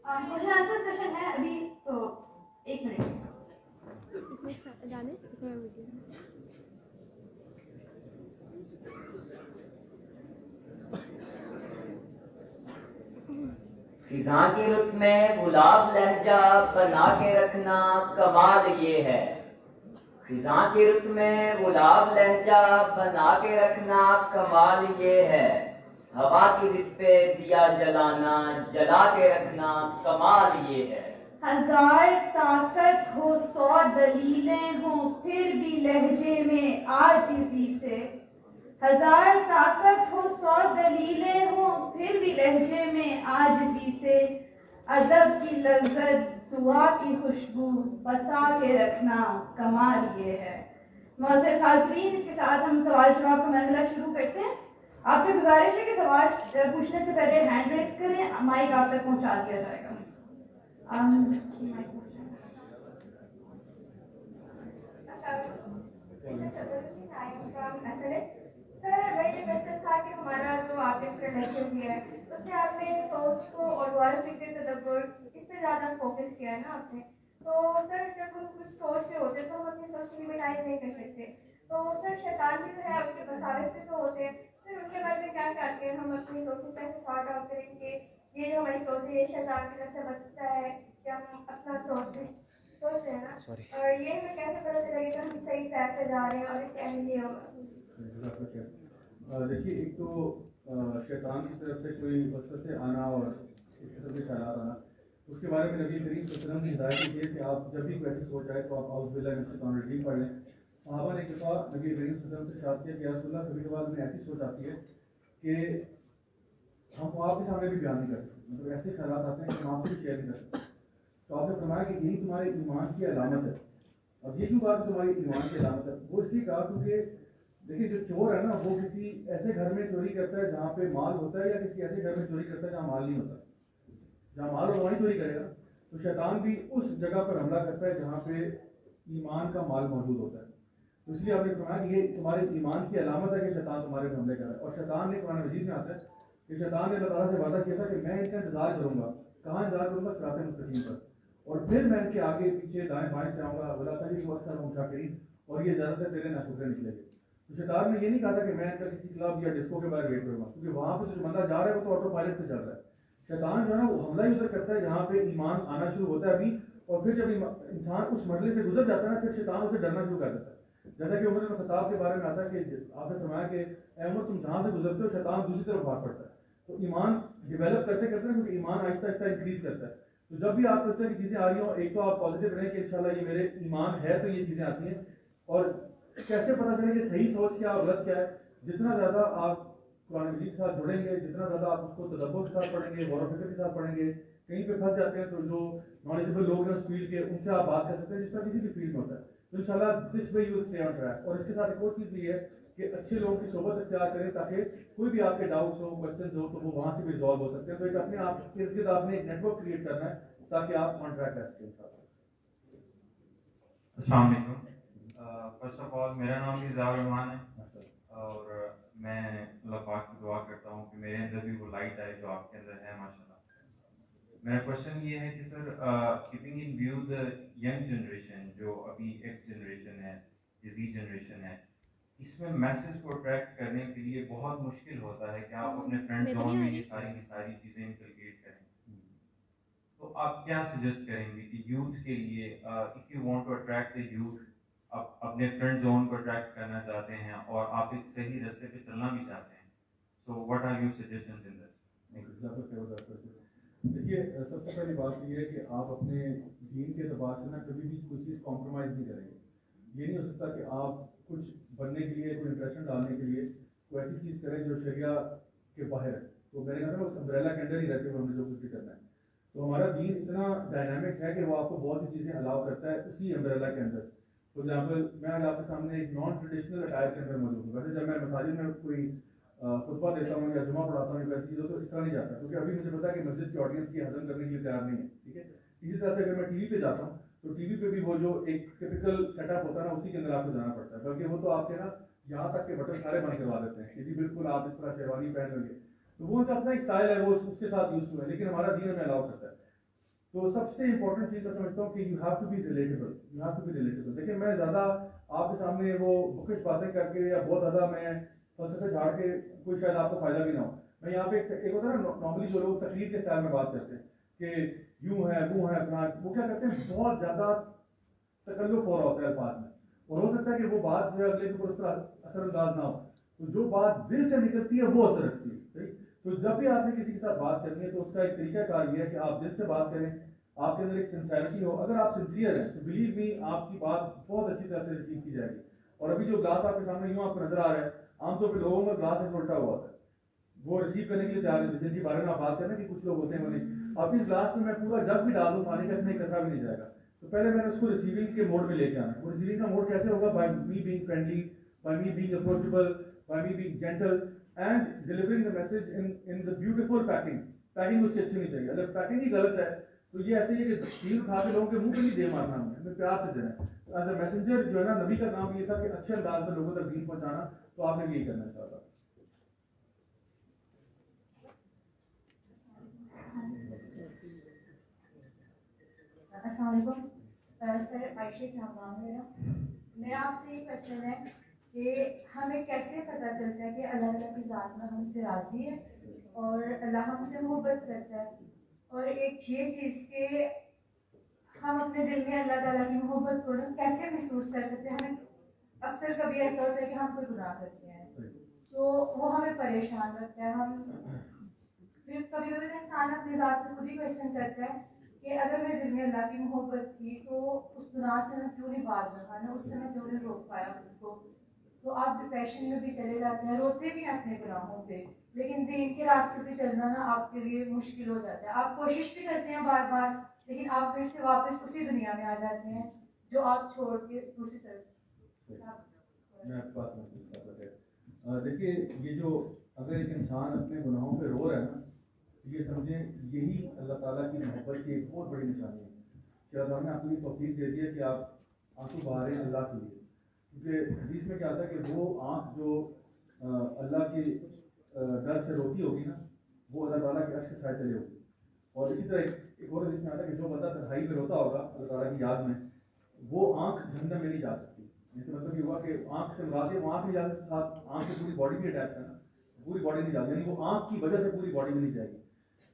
Question answer session है अभी तो 1 मिनट दानिश वीडियो खिज़ां की रुत में गुलाब लहजा बना के रखना कमाल ये है। खिज़ां की रुत में गुलाब लहजा बना के रखना कमाल ये है। हवा की जिद पे दिया जलाना जला के रखना कमाल ये है। 1000 ताकत हो 100 दलीलें हो फिर भी लहजे में आजिज़ी से। 1000 ताकत हो 100 दलीलें हो फिर भी लहजे में आजिज़ी से। अदब की लज़्ज़त दुआ की खुशबू बसा के रखना कमाल ये है। मोअज़्ज़ज़ हाज़रीन, इसके साथ हम सवाल जवाब का मरहला शुरू करते हैं। आपसे गुजारिश है कि सवाल पूछने से पहले हैंड रेस करें, माइक आप तक पहुंचा दिया जाएगा। सर, वही क्वेश्चन था कि हमारा जो आपने इसका लेक्चर दिया है उसमें आपने सोच को और गौर फिक्र तदब्बर इस पे ज़्यादा फोकस किया है ना आपने। तो सर, जब हम कुछ सोच रहे होते हैं तो हम अपनी सोच की लिमिटाइज नहीं कर सकते। तो सर, शैतान भी तो है, उसके मसाइल भी तो होते हैं। फिर उनके बारे में क्या कहते हैं, हम अपनी सोच को कैसे सॉर्ट आउट करेंगे? ये जो हमारी सोच है ये शैतान की तरफ से बचता है कि हम अपना सोच रहे हैं ना, और ये हमें कैसे पता चलेगा कि हम सही ट्रैक पे जा रहे हैं और इसका एंड ये होगा? देखिए, एक तो शैतान की तरफ से कोई वसवसे आना और इस किस्म के ख्यालात आना, उसके बारे में नबी करीम सल्लल्लाहु अलैहि वसल्लम की हिदायत ये है कि आप जब भी कोई ऐसी सोच आए तो आप औज़ु बिल्लाहि मिनश शैतानिर रजीम पढ़ लें। सहाबा ने एक दफ़ा नबी करीम सल्लल्लाहु अलैहि वसल्लम से इरशाद किया कि या रसूल अल्लाह, कभी कभार हमें ऐसी सोच आती है कि हम आपके सामने भी बयान नहीं कर सकते, मतलब ऐसे ख्यालात आते हैं कि हम आपसे भी शेयर नहीं कर सकते। तो आपने फरमाया कि यही तुम्हारे ईमान की अलामत है। अब ये क्यों बात तुम्हारी ईमान की अलामत है? वो इसलिए कहा क्योंकि देखिए, जो चोर है ना, वो किसी ऐसे घर में चोरी करता है जहाँ पे माल होता है, या किसी ऐसे घर में चोरी करता है जहाँ माल नहीं होता। जहाँ माल हो वहीं चोरी करेगा। तो शैतान भी उस जगह पर हमला करता है जहाँ पे ईमान का माल मौजूद होता है। तो इसलिए आपने फरमाया कि ये तुम्हारे ईमान की अलामत है कि शैतान तुम्हारे पर हमले कर रहा है। और शैतान ने कुरान मजीद में आता है कि शैतान ने अल्लाह ताला से वादा किया था कि मैं इनका इंतजार करूंगा। कहाँ इंतजार करूंगा? सिरात मुस्तकीम पर। और फिर मैं इनके आगे पीछे दाएं बाएं से आऊँगा, वला तजिदु अक्सरहुम शाकिरीन, और ये ज़्यादातर तेरे नाशुक्र निकलेंगे। तो शैतान ने ये नहीं कहा था कि मैं इनका किसी क्लब या डिस्को के बाहर वेट करूंगा, क्योंकि वहाँ पे जो बंदा जा रहा है वो तो ऑटो पायलट पे चल रहा है। शैतान जो है ना, वो हमला ही उधर करता है जहाँ पे ईमान आना शुरू होता है अभी, और फिर जब इंसान उस मरहले से गुजर जाता है ना, फिर शैतान उसे डरना शुरू कर देता है। जैसा कि उमर इब्न खत्ताब के बारे में आता है कि आपने फरमाया कि ए उमर, तुम जहाँ से गुजरते हो शैतान दूसरी तरफ भाग पड़ता है। तो ईमान डेवलप करते करते ना, क्योंकि ईमान आहिस्ता आहिस्ता इंक्रीज करता है। तो जब भी आपको इस तरह की चीज़ें आ रही हो, एक तो आप पॉजिटिव रहें कि इंशाल्लाह ये मेरे ईमान है, तो ये चीज़ें आती हैं। और कैसे पता चले कि सही सोच क्या और गलत क्या है? जितना ज़्यादा आप कुरान मजीद के साथ जुड़ेंगे, जितना ज़्यादा आप उसको तदब्बर के साथ पढ़ेंगे, गौर व फिक्र के साथ पढ़ेंगे, कहीं पे फंस जाते हैं तो जो नॉलेजेबल लोग हैं उस फील्ड के, उनसे आप बात कर सकते हैं, जिस तरह किसी भी फील्ड में होता है। तो इंशाल्लाह this way you will stay on track. और इसके साथ एक और चीज़ भी है कि अच्छे लोगों की सोबत इख्तियार करें, ताकि कोई भी आपके डाउट्स हो, क्वेश्चन हो, तो वो वहाँ से भी रिजॉल्व हो सकते हैं। तो एक अपने आप के इर्द गिर्द आपने एक नेटवर्क क्रिएट करना है ताकि आप ऑन ट्रैक रह सकें इंशाल्लाह। अस्सलाम वालेकुम। फर्स्ट ऑफ ऑल, मेरा नाम भी ज़ाहिर रहमान है और मैं अल्लाह पाक की दुआ करता हूँ कि मेरे अंदर भी वो लाइट आए जो आपके अंदर है माशाल्लाह। मेरा क्वेश्चन ये है कि sir, keeping in view the young generation जो अभी एक्स जनरेशन है, जी जनरेशन है, इसमें मैसेज को अट्रैक्ट करने के लिए बहुत मुश्किल होता है कि आप अपने फ्रेंड जोन में ये सारी की सारी चीज़ें इंकलकेट करें। तो आप क्या सजेस्ट करेंगे कि यूथ के लिए, if you want to attract the youth, आप अपने फ्रेंड जोन को अट्रैक्ट करना चाहते हैं और आप एक सही रास्ते पे चलना भी चाहते हैं, so what are your suggestions in this? देखिए, सबसे पहली बात ये है कि आप अपने दीन के अतबार से ना कभी भी कोई चीज़ कॉम्प्रोमाइज़ नहीं करेंगे। ये नहीं हो सकता कि आप कुछ बनने के लिए, कोई इंप्रेशन डालने के लिए कोई ऐसी चीज़ करें जो शरिया के बाहर है। तो मैंने कहा था उस अम्ब्रेला के अंदर ही रहते हुए हमने जो कुछ भी करना है। तो हमारा दीन इतना डायनामिक है कि वो आपको बहुत सी चीज़ें अलाउ करता है उसी अम्ब्रेला के अंदर। फॉर एग्जाम्पल, मैं आज आपके सामने एक नॉन ट्रेडिशनल अटायर के अंदर मौजूद हूँ। वैसे जब मैं मसाजिद में कोई खुतबा देता हूँ या जुमा पढ़ाता हूँ, वैसी चीज़ों तो इस तरह नहीं जाता, क्योंकि अभी मुझे पता है कि मस्जिद की ऑडियंस ये हजम करने के लिए तैयार नहीं है। ठीक है, इसी तरह से अगर मैं टीवी पे जाता हूँ तो टीवी पे भी वो जो एक टिपिकल सेटअप होता है ना, उसी के अंदर आपको जाना पड़ता है। बल्कि वो तो आपके ना यहाँ तक के बटन सारे बंद करवा देते हैं कि जी बिल्कुल आप इस तरह शेरवानी पहन लेंगे। तो वो जो अपना एक स्टाइल है वो उसके साथ यूज टू है, लेकिन हमारा दीन हमें अलाउ करता है। तो सबसे इंपॉर्टेंट चीज़ मैं समझता हूँ कि you have to be relatable, you have to be relatable. देखिए मैं ज़्यादा आपके सामने वो बुकिश बातें करके या बहुत ज़्यादा मैं फलसफे झाड़ के कोई शायद आपको फायदा भी ना हो। मैं यहाँ पे एक होता है ना, नॉर्मली जो लोग तकरीर के स्टाइल में बात करते हैं कि यूं है वो है अपना, वो क्या करते हैं बहुत ज़्यादा तकल्लुफ हो रहा होता है अल्फाज में, और हो सकता है कि वो बात जो है अगले के ऊपर उस तरह असरअंदाज ना हो। तो जो बात दिल से निकलती है वो असर रखती है, सही। तो जब भी आपने किसी के साथ बात करनी है तो उसका एक तरीकाकार ये है कि आप दिल से बात करें, आपके अंदर एक सिंसियरिटी हो। अगर आप सिंसियर हैं तो बिलीव मी आपकी बात बहुत अच्छी तरह से रिसीव की जाएगी। और अभी जो ग्लास आपके सामने यूं आपको नजर आ रहा है, आमतौर पर लोगों का ग्लास ऐसे उल्टा हुआ होता है, वो रिसीव करने के लिए तैयार है, जिनके बारे में आप बात करें कि कुछ लोग होते हैं उन्हें अब इस ग्लास में मैं पूरा जग भी डाल दूं पानी का, इसमें कतरा भी नहीं जाएगा। तो पहले मैंने उसको रिसीविंग के मोड में लेके आना है। वो रिसीविंग का मोड कैसे होगा? By me being friendly, by me being approachable, by me being gentle and delivering the message in the beautiful packing. Packing उसकी अच्छी होनी चाहिए। अगर पैकिंग ही गलत है तो ये ऐसे ही है कि कील उठा के लोगों के मुंह पे नहीं दे मारना, हमें प्यार से देना है। एज ए मैसेंजर जो है ना, नबी का काम ये था कि अच्छे अंदाज में लोगों तक दीन पहुंचाना, तो आपने यही करना चाहता। अस्सलाम वालेकुम सर, आयशा का नाम है मेरा आपसे ये क्वेश्चन है कि हमें कैसे पता चलता है कि अल्लाह ताला की ज़ात में हमसे राज़ी है और अल्लाह हमसे मोहब्बत करता है, और एक ये चीज़ कि हम अपने दिल में अल्लाह ताला की मोहब्बत को कैसे महसूस कर सकते हैं? हमें अक्सर कभी ऐसा होता है कि हम कोई गुनाह करते हैं तो वो हमें परेशान रखता है। हम फिर कभी कभी इंसान अपनी ज़ात से खुद ही क्वेश्चन करता है कि अगर मेरे दिल में अल्लाह की मोहब्बत थी तो उस गुनाह से मैं क्यों नहीं बाज रहा ना, उससे मैं क्यों नहीं रोक पाया खुद को। तो आप डिप्रेशन में भी चले जाते हैं, रोते भी हैं अपने गुनाहों पे, लेकिन दीन के रास्ते पे चलना ना आपके लिए मुश्किल हो जाता है। आप कोशिश भी करते हैं बार बार, लेकिन आप फिर से वापस उसी दुनिया में आ जाते हैं जो आप छोड़ के दूसरी तरफ। मैं आपके पास देखिए, ये जो अगर एक इंसान अपने गुनाहों पे रो रहा है ना, ये समझे यही अल्लाह ताला की मोहब्बत की एक बहुत बड़ी निशानी है कि अल्लाह ने आपको ये तौफीक दे दी है कि आप आंसू बहा रहे हैं अल्लाह के लिए। क्योंकि हदीस में क्या आता है कि वो आँख जो अल्लाह के डर से रोती होगी ना, वो अल्लाह ताला के अर्श के साए तले होगी। और इसी तरह एक और हदीस में आता है कि जो बंदा तन्हाई में रोता होगा अल्लाह ताला की याद में, वो आँख जहन्नम में नहीं जा सकती। इसका मतलब ये हुआ कि आँख से मुराद वो आँख नहीं जा सकती, आँख से पूरी बॉडी भी अटैच है ना, पूरी बॉडी नहीं जाती, यानी वो आँख की वजह से पूरी बॉडी में नहीं जाएगी।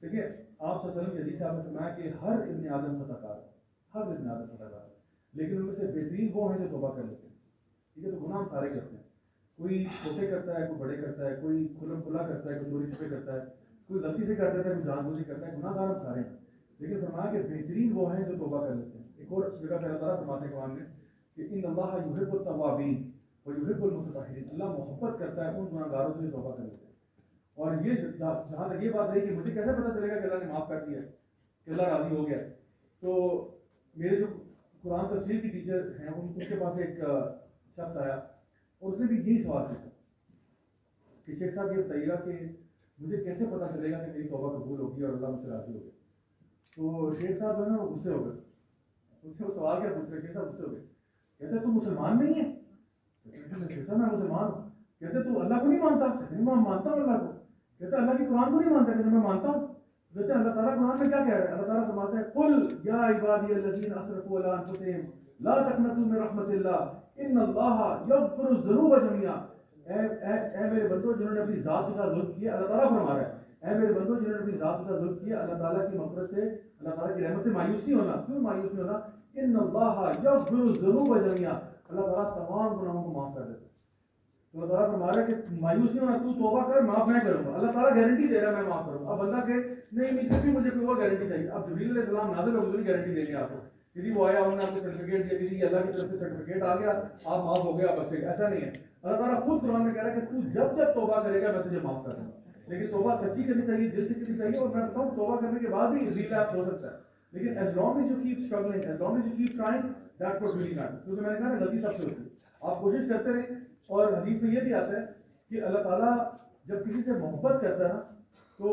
देखिए आप सल्लल्लाहु अलैहि वसल्लम ने फरमाया कि हर इब्ने आदम खताकार है, हर इब्ने आदम खताकार है, लेकिन उनमें से बेहतरीन वो हैं जो तौबा कर लेते हैं। ठीक है, तो गुनाह हम सारे करते हैं, कोई छोटे करता है, कोई बड़े करता है, कोई खुला खुला करता है, कोई चोरी छुपे करता है, कोई गलती से कर देता है, कोई जानबूझ करता है। गुनाहगार हम सारे हैं, लेकिन फरमाया कि बेहतरीन वो हैं जो तौबा कर लेते हैं। एक और जगह पे अल्लाह ताला फरमाते हैं कुरान में कि इन्नल्लाह युहिब्बुत तव्वाबीन व युहिब्बुल मुततahhiरीन, अल्लाह मोहब्बत करता है उन गुनाहगारों से जो तौबा कर लेते हैं। और ये जहाँ तक ये बात रही कि मुझे कैसे पता चलेगा कि अल्लाह ने माफ़ कर दिया, कि अल्लाह राज़ी हो गया, तो मेरे जो कुरान तफसीर की टीचर हैं उनके पास एक शख्स आया और उसने भी यही सवाल पूछा कि शेख साहब ये बताइएगा कि मुझे कैसे पता चलेगा कि मेरी तौबा कबूल होगी और अल्लाह मुझसे राज़ी हो गया। तो शेख साहब जो है ना वो गुस्से हो गए, उससे वो सवाल क्या पूछ रहे, शेख साहब गुस्से हो गए, कहते तू मुसलमान नहीं है? शेख साहब मैं मुसलमान हूँ। कहते तू अल्लाह को नहीं मानता? कहते मैं मानता हूँ अल्लाह को। कहते अल्लाह की कुरान को नहीं मानता? कहते मैं मानता हूँ। कहते अल्लाह ताला कुरान में क्या कह रहा है? अल्लाह ताला फरमाता है कुल या इबादियल्लज़ीना असरफू अला अनफुसिहिम ला तक़नतू मिन रहमतिल्लाह इन्नल्लाहा यग़फिरु ज़ुनूब जमीआ। ए मेरे बंदो जिन्होंने अपनी जात के साथ जुल्म किया, अल्लाह ताला फरमा रहा है, ऐ मेरे बंदो जिन्होंने अपनी जात के साथ जुल्म किया, अल्लाह ताला की मग़फ़िरत से, अल्लाह ताला की रहमत से मायूस नहीं होना। क्यों मायूस नहीं होना? इन्नल्लाहा यग़फिरु ज़ुनूब जमीआ, अल्लाह ताला तमाम गुनाहों को माफ़ कर देता है। तो अल्लाह ताला फरमा रहा है कि मायूस नहीं होना, तू तौबा कर, माफ मैं करूंगा। अल्लाह ताला गारंटी दे रहा है मैं माफ करूंगा। अब बंदा कहे नहीं फिर भी मुझे कोई और गारंटी चाहिए। अब जिब्रील अलैहिस्सलाम नाज़िल होकर नहीं गारंटी देंगे आपको, किसी वो आया उन्होंने आपको सर्टिफिकेट दिया, किसी अल्लाह की तरफ से सर्टिफिकेट आ गया, आप माफ हो गया, आप बचे, ऐसा नहीं है। अल्लाह ताला खुद कुरान में कह रहा है कि तू जब जब तौबा करेगा मैं तुझे माफ कर दूंगा। लेकिन तौबा सच्ची करनी चाहिए, दिल से करनी चाहिए। और मैं बताऊँ तौबा करने के बाद भी रिलैप्स हो सकता है, लेकिन as long as you keep struggling, as long as you keep trying, that's what really matters. क्योंकि मैंने कहा ना गलती सबसे होती है, आप कोशिश करते रहें। और हदीस में ये भी आता है कि अल्लाह ताला जब किसी से मोहब्बत करता है ना, तो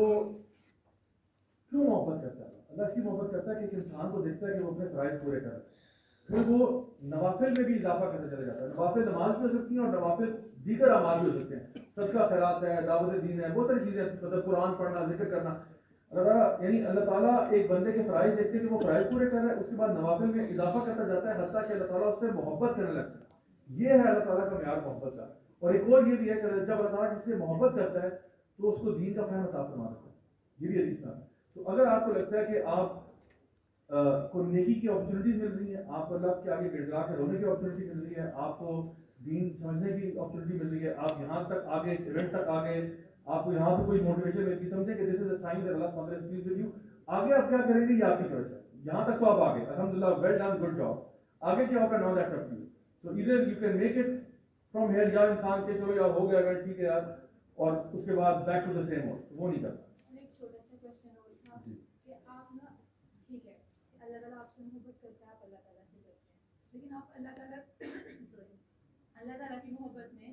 क्यों मोहब्बत करता है? अल्लाह इसकी मोहब्बत करता है कि एक इंसान को देखता है कि वो अपने फ़राइज़ पूरे कर रहा है, फिर वो नवाफिल में भी इजाफा करते चला जाता है। नवाफिल नमाज भी हो सकती हैं और नवाफिल दीगर अमाल भी हो सकते हैं, सदका खैरात है, दावत दीन है, बहुत सारी चीज़ें, मतलब कुरान पढ़ना, जिक्र करना। अल्लाह ताला एक बंदे के फ़राइज़ देखते हैं कि वो फ़राइज़ पूरे कर रहा है, उसके बाद नवाफिल में इजाफा करता जाता है, हत्ता कि अल्लाह ताला उससे मोहब्बत करने लगता है। ये है अल्लाह ताला का मेयार मोहब्बत का। और एक और ये भी है कि जब अल्लाह ताला किसी से मोहब्बत करता है तो उसको दीन का फ़हम अता फरमा देता है। ये भी हदीस में। तो अगर आपको लगता है कि आप को नेकी की अपॉर्चुनिटीज मिल रही है, आपको अल्लाह के आगे गिड़गिड़ा के रोने की अपॉर्चुनिटी मिल रही है, आपको दीन समझने की अपॉर्चुनिटी मिल रही है, आप यहाँ तक आगे, इस इवेंट तक आ गए, आपको यहाँ पे कोई मोटिवेशन मिलती, समझे कि this is a sign that Allah सुब्हानहू व तआला इज प्लीज्ड विद यू। आगे आप क्या करेंगे ये आपकी चॉइस है। यहाँ तक तो आप आ गए, अल्हम्दुलिल्लाह, वेल डन, गुड जॉब। आगे क्या होगा, now that's up to you. So either you can make it from here, या इंसान के चलो यार हो गया इवेंट, ठीक है यार, और उसके बाद back to the same mode, वो नहीं करता। एक छोटा सा क्वेश्चन और था कि आप ना, ठीक है, अल्लाह ताला आपसे मोहब्बत करता है, आप अल्लाह ताला से करते हैं, लेकिन आप अल्लाह ताला सॉरी अल्लाह ताला की मोहब्बत में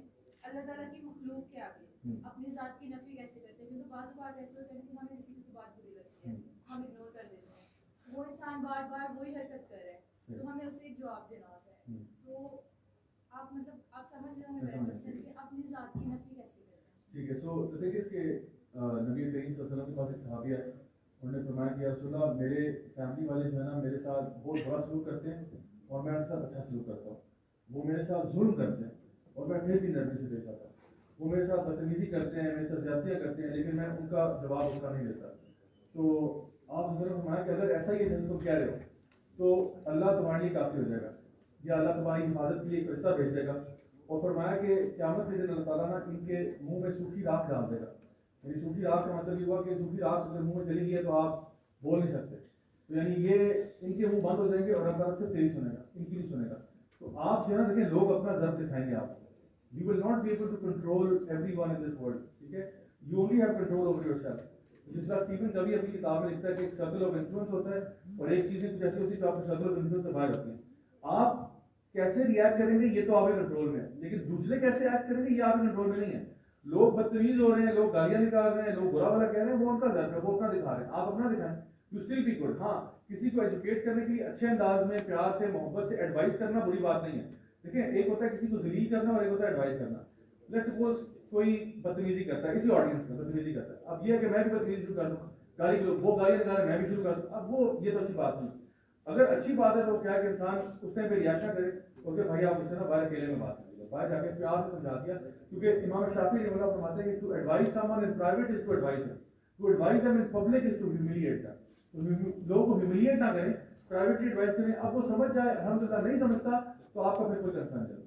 अल्लाह ताला की मखलूक के आगे अपनी ज़ात की नफी कैसे करते हैं? क्योंकि बाज़ बात ऐसे होते हैं कि हमें किसी की बात बुरी लगती है, हम इग्नोर कर देते हैं, वो इंसान बार बार वही हरकत कर रहा है, तो हमें उसे एक जवाब देना होता है। तो आप मतलब आप समझ रहे होंगे मेरा क्वेश्चन कि अपनी ज़ात की नफी कैसे करते हैं? ठीक है। सो द थिंग इज कि नबी करीम सल्लल्लाहु अलैहि वसल्लम के पास एक सहाबी है, उन्होंने फरमाया कि या रसूल अल्लाह, मेरे फैमिली वाले जो है ना मेरे साथ बहुत बुरा सलूक करते हैं और मैं उनके साथ अच्छा सलूक करता हूँ। वो मेरे साथ जुल्म करते हैं और मैं फिर भी नरमी से पेश आता हूँ। वो मेरे साथ बदतमीजी करते हैं, मेरे साथ ज्यादतियाँ करते हैं, लेकिन मैं उनका जवाब उसका नहीं देता। तो आप हज़रत फरमाया कि अगर ऐसा ही है जैसे तुम कह रहे हो, तो अल्लाह तुम्हारे लिए काफ़ी हो जाएगा, या अल्लाह तुम्हारी हिफाजत के लिए एक फरिश्ता भेज देगा। और फरमाया कि क़यामत के दिन अल्लाह ताला ना इनके मुंह में सूखी राख डाल देगा। यानी सूखी राख का मतलब ये हुआ कि सूखी राख अगर मुंह में चली गई है तो आप बोल नहीं सकते, तो यानी ये इनके मुंह बंद हो जाएंगे और अल्लाह ताला सिर्फ तेरी सुनेगा, इनकी नहीं सुनेगा। तो आप जो है ना देखें, लोग अपना ज़र्ब दिखाएंगे आपको। You will not be able to control everyone in this world, ठीक है, you only have control over yourself. जिस तरह स्टीफन कवी अपनी किताब में लिखता है कि एक सर्कल ऑफ इन्फ्लुएंस होता है और एक चीज़ें कुछ ऐसी होती है जो आपके सर्कल ऑफ इन्फ्लुएंस से बाहर होती है। आप कैसे रिएक्ट करेंगे ये तो आपके कंट्रोल में है, लेकिन दूसरे कैसे एक्ट करेंगे ये आपके कंट्रोल में नहीं है। लोग बदतमीज हो रहे हैं, लोग गालियां निकाल रहे हैं, लोग बुरा भला कह रहे हैं, वो उनका ज़र्ब है, वो अपना दिखा रहे हैं, आप अपना दिखाएं, यू स्टिल बी गुड। हाँ, किसी को एजुकेट करने के लिए अच्छे अंदाज में, प्यार से, मोहब्बत से एडवाइस करना बुरी बात नहीं है। देखिए, एक होता है किसी को जलील करना और एक होता है एडवाइस करना। लेट्स सपोज कोई बदतमीजी करता है, इसी ऑडियंस में बदतमीजी करता है, अब ये है कि मैं भी बदतमीजी शुरू कर दूं, गाली वो गालियां निकाल रहे, मैं भी शुरू कर दूं, अब वो ये तो अच्छी बात नहीं। अगर अच्छी बात है तो क्या है कि इंसान उस टाइम पे रिएक्ट ना करे, ओके भाई आप उससे ना बाहर अकेले में बात करिए, बाहर जाके प्यार से समझा दिया। क्योंकि इमाम शाफी रहमतुल्लाह फरमाते हैं कि to advise someone in private is to advise him, to advise them in public is to humiliate them. तो लोगों को ह्यूमिलिएट ना करें, प्राइवेटली एडवाइस करें। अब वो समझ जाए, अल्हम्दुलिल्लाह, नहीं समझता तो आपका फिर कोई कंसर्न नहीं।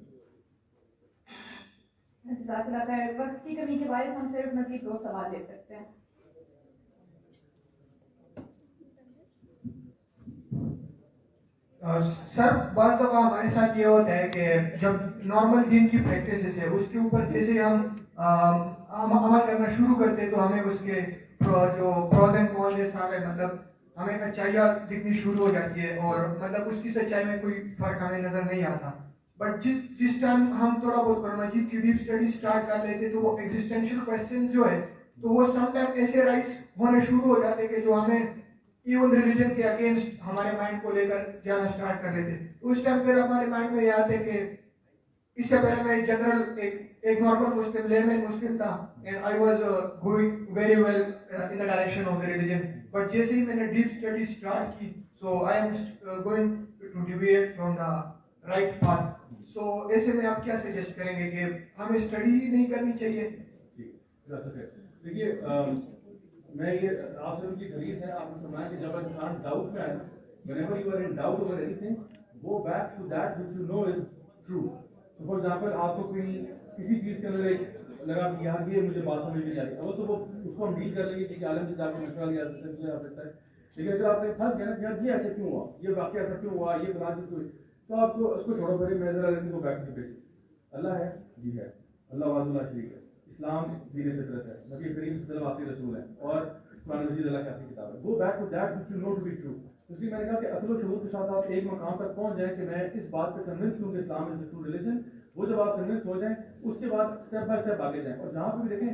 जज़ाकल्लाह खैर। वक्त की कमी के बायस हम सिर्फ मज़ीद 2 सवाल ले सकते हैं। सर, बाज़ दफ़ा हमारे साथ ये होता है कि जब नॉर्मल दिन की प्रैक्टिस है उसके ऊपर जैसे हम अमल करना शुरू करते हैं तो हमें उसके जो प्रोज एंड कॉन्स है सारे, मतलब हमें अच्छाइयाँ दिखनी शुरू हो जाती है और मतलब उसकी सच्चाई में कोई फ़र्क हमें नज़र नहीं आता। बट जिस टाइम हम थोड़ा बहुत कुरान मजीद की डीप स्टडी स्टार्ट कर लेते तो वो एग्जिस्टेंशियल क्वेश्चन जो है तो वो समटाइम ऐसे राइज होने शुरू हो जाते कि जो हमें इवन रिलीजन के अगेंस्ट हमारे माइंड को लेकर जाना स्टार्ट कर देते। उस टाइम फिर हमारे माइंड में ये आते कि इससे पहले मैं जनरल एक नॉर्मल मुस्लिम, लेमैन मुस्लिम था and I was going very well in the direction of the religion, but जैसे ही मैंने डीप स्टडी स्टार्ट की so I am going to deviate from the right path. So ऐसे में आप क्या सजेस्ट करेंगे कि हमें स्टडी नहीं करनी चाहिए? देखिए, मैं ये आपसे उनकी हदीस है, आपने फरमाया कि जब इंसान डाउट में आए ना, whenever you are in doubt over anything, go back to that which you know is true. So for example, आपको कोई किसी चीज़ के अंदर एक लगा कि यार ये मुझे बात समझ में नहीं आ रही, अब तो वो उसको हम डील कर लेंगे कि आलम से जाकर मशवरा लिया आ सकता है। लेकिन अगर आपने फंस गया ना कि यार ये ऐसे क्यों हुआ, ये वाक़या ऐसा क्यों हुआ, ये फलां चीज़ हुई, तो आपको उसको छोड़ो, फिर मैं ज़रा इनको बैक टू बेसिक्स। अल्लाह है जी है, अल्लाह वाहुल्ला शरीक है, इस्लाम दीन फितरत है, नबी करीम सल्लल्लाहु अलैहि वसल्लम आखिरी रसूल है और कुरान मजीद अल्लाह की आखिरी किताब है। Go back to that which you know to be true. इसलिए मैंने कहा कि अक्ल और शऊर के साथ आप एक मकाम तक पहुंच जाएं कि मैं इस बात पे कन्विंस हूं कि Islam is the true religion. वो जब आप कन्विंस हो जाएं उसके बाद स्टेप बाय स्टेप आगे जाएं। और जहाँ पे भी देखें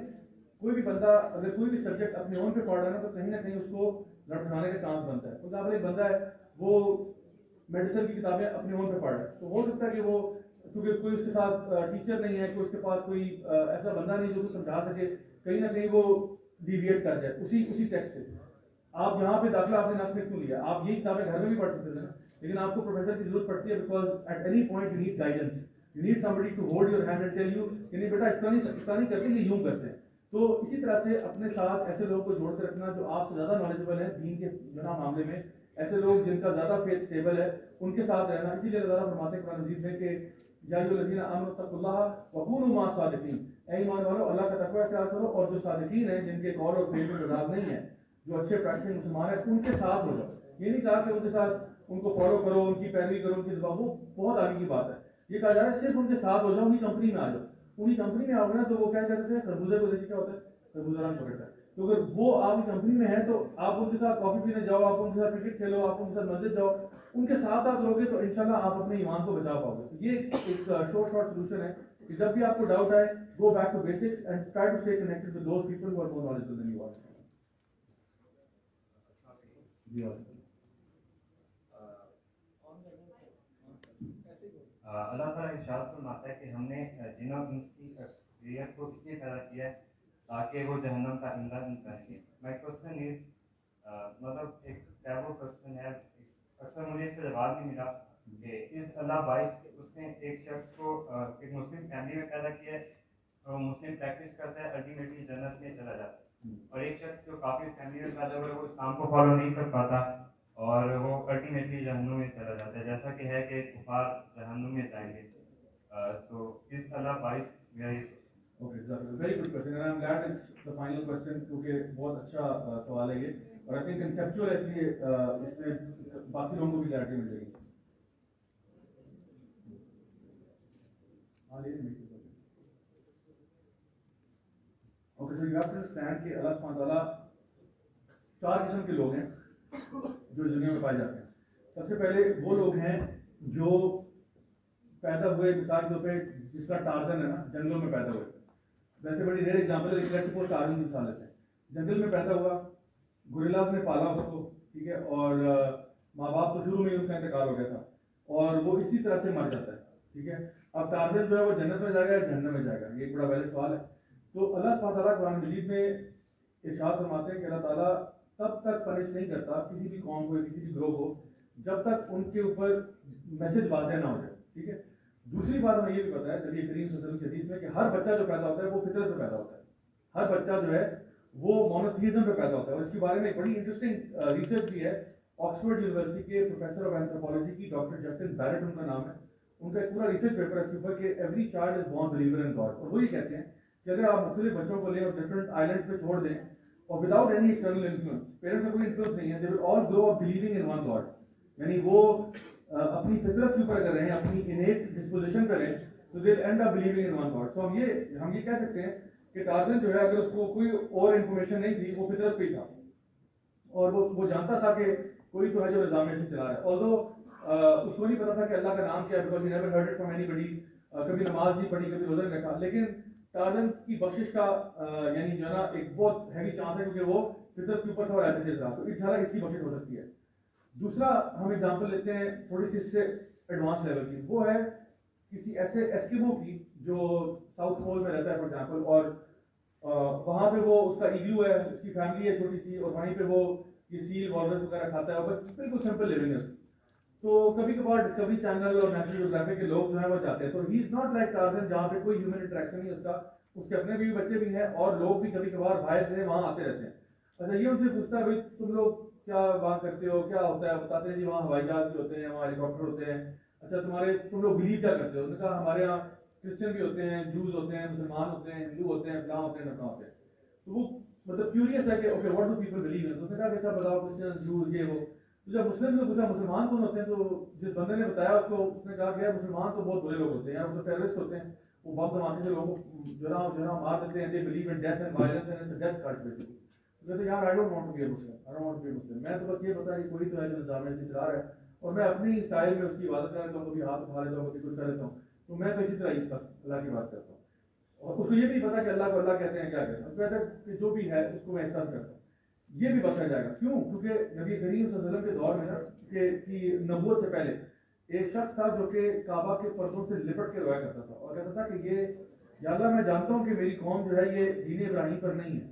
कोई भी बंदा अगर कोई भी सब्जेक्ट अपने ओन पे पढ़ रहा है ना तो कहीं ना कहीं उसको लड़खड़ाने का चांस बनता है। फॉर एग्जाम्पल, एक बंदा है वो मेडिसिन की किताबें अपने ओन पे पढ़ रहा है, तो हो सकता है कि वो क्योंकि कोई उसके साथ टीचर नहीं है, कोई उसके पास कोई ऐसा बंदा नहीं जो उसको समझा सके, कहीं ना कहीं वो डिविएट कर जाए उसी टेक्स्ट से। आप यहाँ पे दाखिला आपने नफ्स में क्यों लिया? आप यही किताबें घर में भी पढ़ सकते थे ना, लेकिन आपको प्रोफेसर की जरूरत पड़ती है, because at any point you need guidance, you need somebody to hold your hand and tell you कि नहीं बेटा इस तरह नहीं करते, ये यूं करते हैं। तो इसी तरह से अपने साथ ऐसे लोगों को जोड़ कर रखना जो आपसे ज़्यादा नॉलेजेबल है दीन के जुना मामले में, ऐसे लोग जिनका ज़्यादा फेथ स्टेबल है, उनके साथ रहना। इसीलिए अल्लाह ताला फरमाते हैं कुरान मजीद में कि या अय्युहल्लज़ीना आमनू तक़ुल्लाह व कूनू मअस सादिक़ीन, ऐ ईमान वालों अल्लाह का तक़वा इख्तियार करो और जो सादिक़ीन हैं, जिनके कौल और फेल में मजाक नहीं है, जो अच्छे प्रैक्टिस मुसलमान है, उनके साथ हो जाओ। ये नहीं कहा कि उनके साथ उनको फॉलो करो, उनकी पैरवी करो, उनकी दबा, वो बहुत आगे की बात है। ये कहा जा रहा है सिर्फ उनके साथ हो जाओ, उनकी कंपनी में आ जाओ। उनकी कंपनी में आओगे ना तो वो क्या कहते हैं, खरबूजे को देखिए क्या होता है, खरबूजा रंग पकड़ता है। तो अगर वो आपकी कंपनी में है तो आप उनके साथ कॉफी पीने जाओ, आप उनके साथ क्रिकेट खेलो, आप उनके साथ मस्जिद जाओ, उनके साथ साथ रहोगे तो इंशाल्लाह आप अपने ईमान को बचा पाओगे। तो ये एक शॉर्ट सोल्यूशन है कि जब भी आपको डाउट आए, go back to basics and try to stay connected with those people who are more knowledgeable than you are. Allah ताला इरशाद फरमाता है कि हमने जिन्नों इंस की अक्सरियत को इसलिए पैदा किया है ताकि वो जहन्नम का ईंधन बने। माय क्वेश्चन इज, मतलब एक टैबू क्वेश्चन है, अक्सर मुझे इसका जवाब नहीं मिला कि इस अल्लाह बाइस उसने एक शख्स को एक मुस्लिम फैमिली में पैदा किया है और मुस्लिम प्रैक्टिस करता है, अल्टीमेटली जन्नत में चला जाता है, और एक शख्स जो काफिर फैमिली में पैदा हुआ है वो इस्लाम को फॉलो नहीं कर पाता और वो अल्टीमेटली जहन्नुम में चला जाता है, जैसा कि है कि कुफार जहन्नुम में जाएंगे। तो इस अल्लाह बाइस मेरा ये okay, very good question and I am glad it's the final question, क्योंकि बहुत अच्छा सवाल है ये, और आई थिंक कंसेप्चुअल है, इसलिए इसमें बाकी लोगों को भी क्लैरिटी मिल जाएगी। Okay, so you have to understand कि अल्लाह सुब्हानहू व तआला 4 किस्म के लोग हैं जो दुनिया में पाए जाते हैं। सबसे पहले वो लोग हैं जो पैदा हुए, मिसाल के तौर पे जिसका टार्जन है ना, जंगलों में पैदा हुए, वैसे बड़ी रेयर एग्जांपल है, लेकिन सपोज टार्जन की मिसाल लेते हैं। जंगल में पैदा हुआ, गोरिल्लास ने पाला उसको, ठीक है, और माँ बाप तो शुरू में ही उनका इंतकाल हो गया था और वो इसी तरह से मर जाता है, ठीक है। अब टार्जन जो है वो जन्नत में जाएगा या जहन्नम में जाएगा, ये एक बड़ा वैलिड सवाल है। तो अल्लाह सुब्हानहू व तआला कुरान मजीद में इरशाद फरमाते हैं कि अल्लाह ताला तब तक पनिश नहीं करता किसी भी कौम को, किसी भी ग्रोह को, जब तक उनके ऊपर मैसेज वाज़ेह ना हो जाए, ठीक है। दूसरी बात हमें ये भी पता है नबी करीम सल्लल्लाहु अलैहि वसल्लम के हदीस में कि हर बच्चा जो पैदा होता है वो फितरत पे पैदा होता है, हर बच्चा जो है वो मोनोथीइज्म पे पैदा होता है। और इसके बारे में एक बड़ी इंटरेस्टिंग रिसर्च भी है, ऑक्सफोर्ड यूनिवर्सिटी के प्रोफेसर ऑफ एंथ्रोपोलॉजी की डॉक्टर जस्टिन बैरेट उनका नाम है, उनका एक पूरा रिसर्च पेपर है इसके ऊपर कि every child is born believer in God. और वो ये कहते हैं कि अगर आप मुख्तलिफ बच्चों को लें और डिफरेंट आइलैंड्स पे छोड़ दें और without any external influence, parents का कोई इन्फ्लुएंस नहीं है, they will all grow up believing in one God, यानी वो अपनी फितरत के ऊपर अगर रहें, अपनी इनेट डिस्पोजिशन पे रहें, तो they will and up believing in one God. तो हम ये कह सकते हैं कि टार्जन जो है, अगर उसको कोई और इन्फॉर्मेशन नहीं थी, वो फितरत पे ही था और वो जानता था कि कोई तो है जो निज़ाम से चला रहा है, ऑल्दो उसको नहीं पता था कि अल्लाह का नाम क्या है, because he never heard it from anybody, कभी नमाज नहीं पढ़ी, कभी रोजा नहीं रखा। लेकिन टार्जन की बख्शिश का यानी जो है ना एक बहुत हैवी चांस है, क्योंकि वो फितरत के ऊपर था और ऐसे चल रहा, तो इंशाल्लाह इसकी बख्शिश हो सकती है। दूसरा हम एग्जांपल लेते हैं थोड़ी सी इससे एडवांस लेवल की, वो है किसी ऐसे एस्किमो की जो साउथ पोल में रहता है फॉर एग्जांपल, और वहाँ पे वो उसका इग्लू है, उसकी फैमिली है छोटी सी, और वहीं पे वो ये सील वॉलरस वगैरह खाता है, और बिल्कुल सिंपल लिविंग है। तो कभी कभार डिस्कवरी चैनल और नेशनल ज्योग्राफिक के लोग जो है वो जाते हैं, तो he is not like torsion जहाँ पे कोई ह्यूमन इंटरेक्शन नहीं है उसका, उसके अपने भी बच्चे भी हैं और लोग भी कभी कभार बाहर से वहाँ आते रहते हैं। अच्छा, ये उनसे पूछता है भाई तुम लोग क्या वहाँ करते हो, क्या होता है, बताते हैं जी वहाँ हवाई जहाज भी होते हैं, वहाँ हेलीकॉप्टर होते हैं। अच्छा, तुम लोग बिलीव क्या करते हो? उन्होंने कहा हमारे यहाँ क्रिश्चियन भी होते हैं, जूस होते हैं, मुसलमान होते हैं, हिंदू होते हैं, फलां होते हैं, ढका होते हैं। तो वो मतलब क्यूरियस है कि okay what do people believe in. तो उसने कहा कैसा बताओ, क्रिश्चियन, जूस, ये वो। तो जब मुस्लिम ने पूछा मुसलमान कौन होते हैं, तो जिस बंदे ने बताया उसको, उसने कहा कि यार मुसलमान तो बहुत बुरे लोग होते हैं, वो तो टेररिस्ट होते हैं, वो बम धमाके से लोगों को जो ना मार देते हैं, they believe in death and violence and it's a death cult basically. तो कहते यार I don't want to be a Muslim, I don't want to be a Muslim, मैं तो बस ये पता है कि कोई तो है जो निज़ाम से चला रहा है और मैं अपनी स्टाइल में उसकी इबादत कर लेता हूँ, कभी हाथ उठा लेता हूँ, कभी कुछ कर लेता हूँ, तो मैं तो इसी तरह ही बस अल्लाह की बात करता हूँ। और उसको ये भी पता कि अल्लाह को अल्लाह कहते हैं, क्या कहते हैं, उसको कहता है कि जो भी है उसको मैं एहसास करता हूँ, ये भी बख्शा जाएगा। क्यों? क्योंकि नबी करीम सल्लल्लाहु अलैहि वसल्लम के दौर में ना कि नबूवत से पहले एक शख्स था जो कि काबा के पर्दों से लिपट के रोया करता था और कहता था कि ये या अल्लाह मैं जानता हूँ कि मेरी कौम जो है ये दीन इब्राहिम पर नहीं है,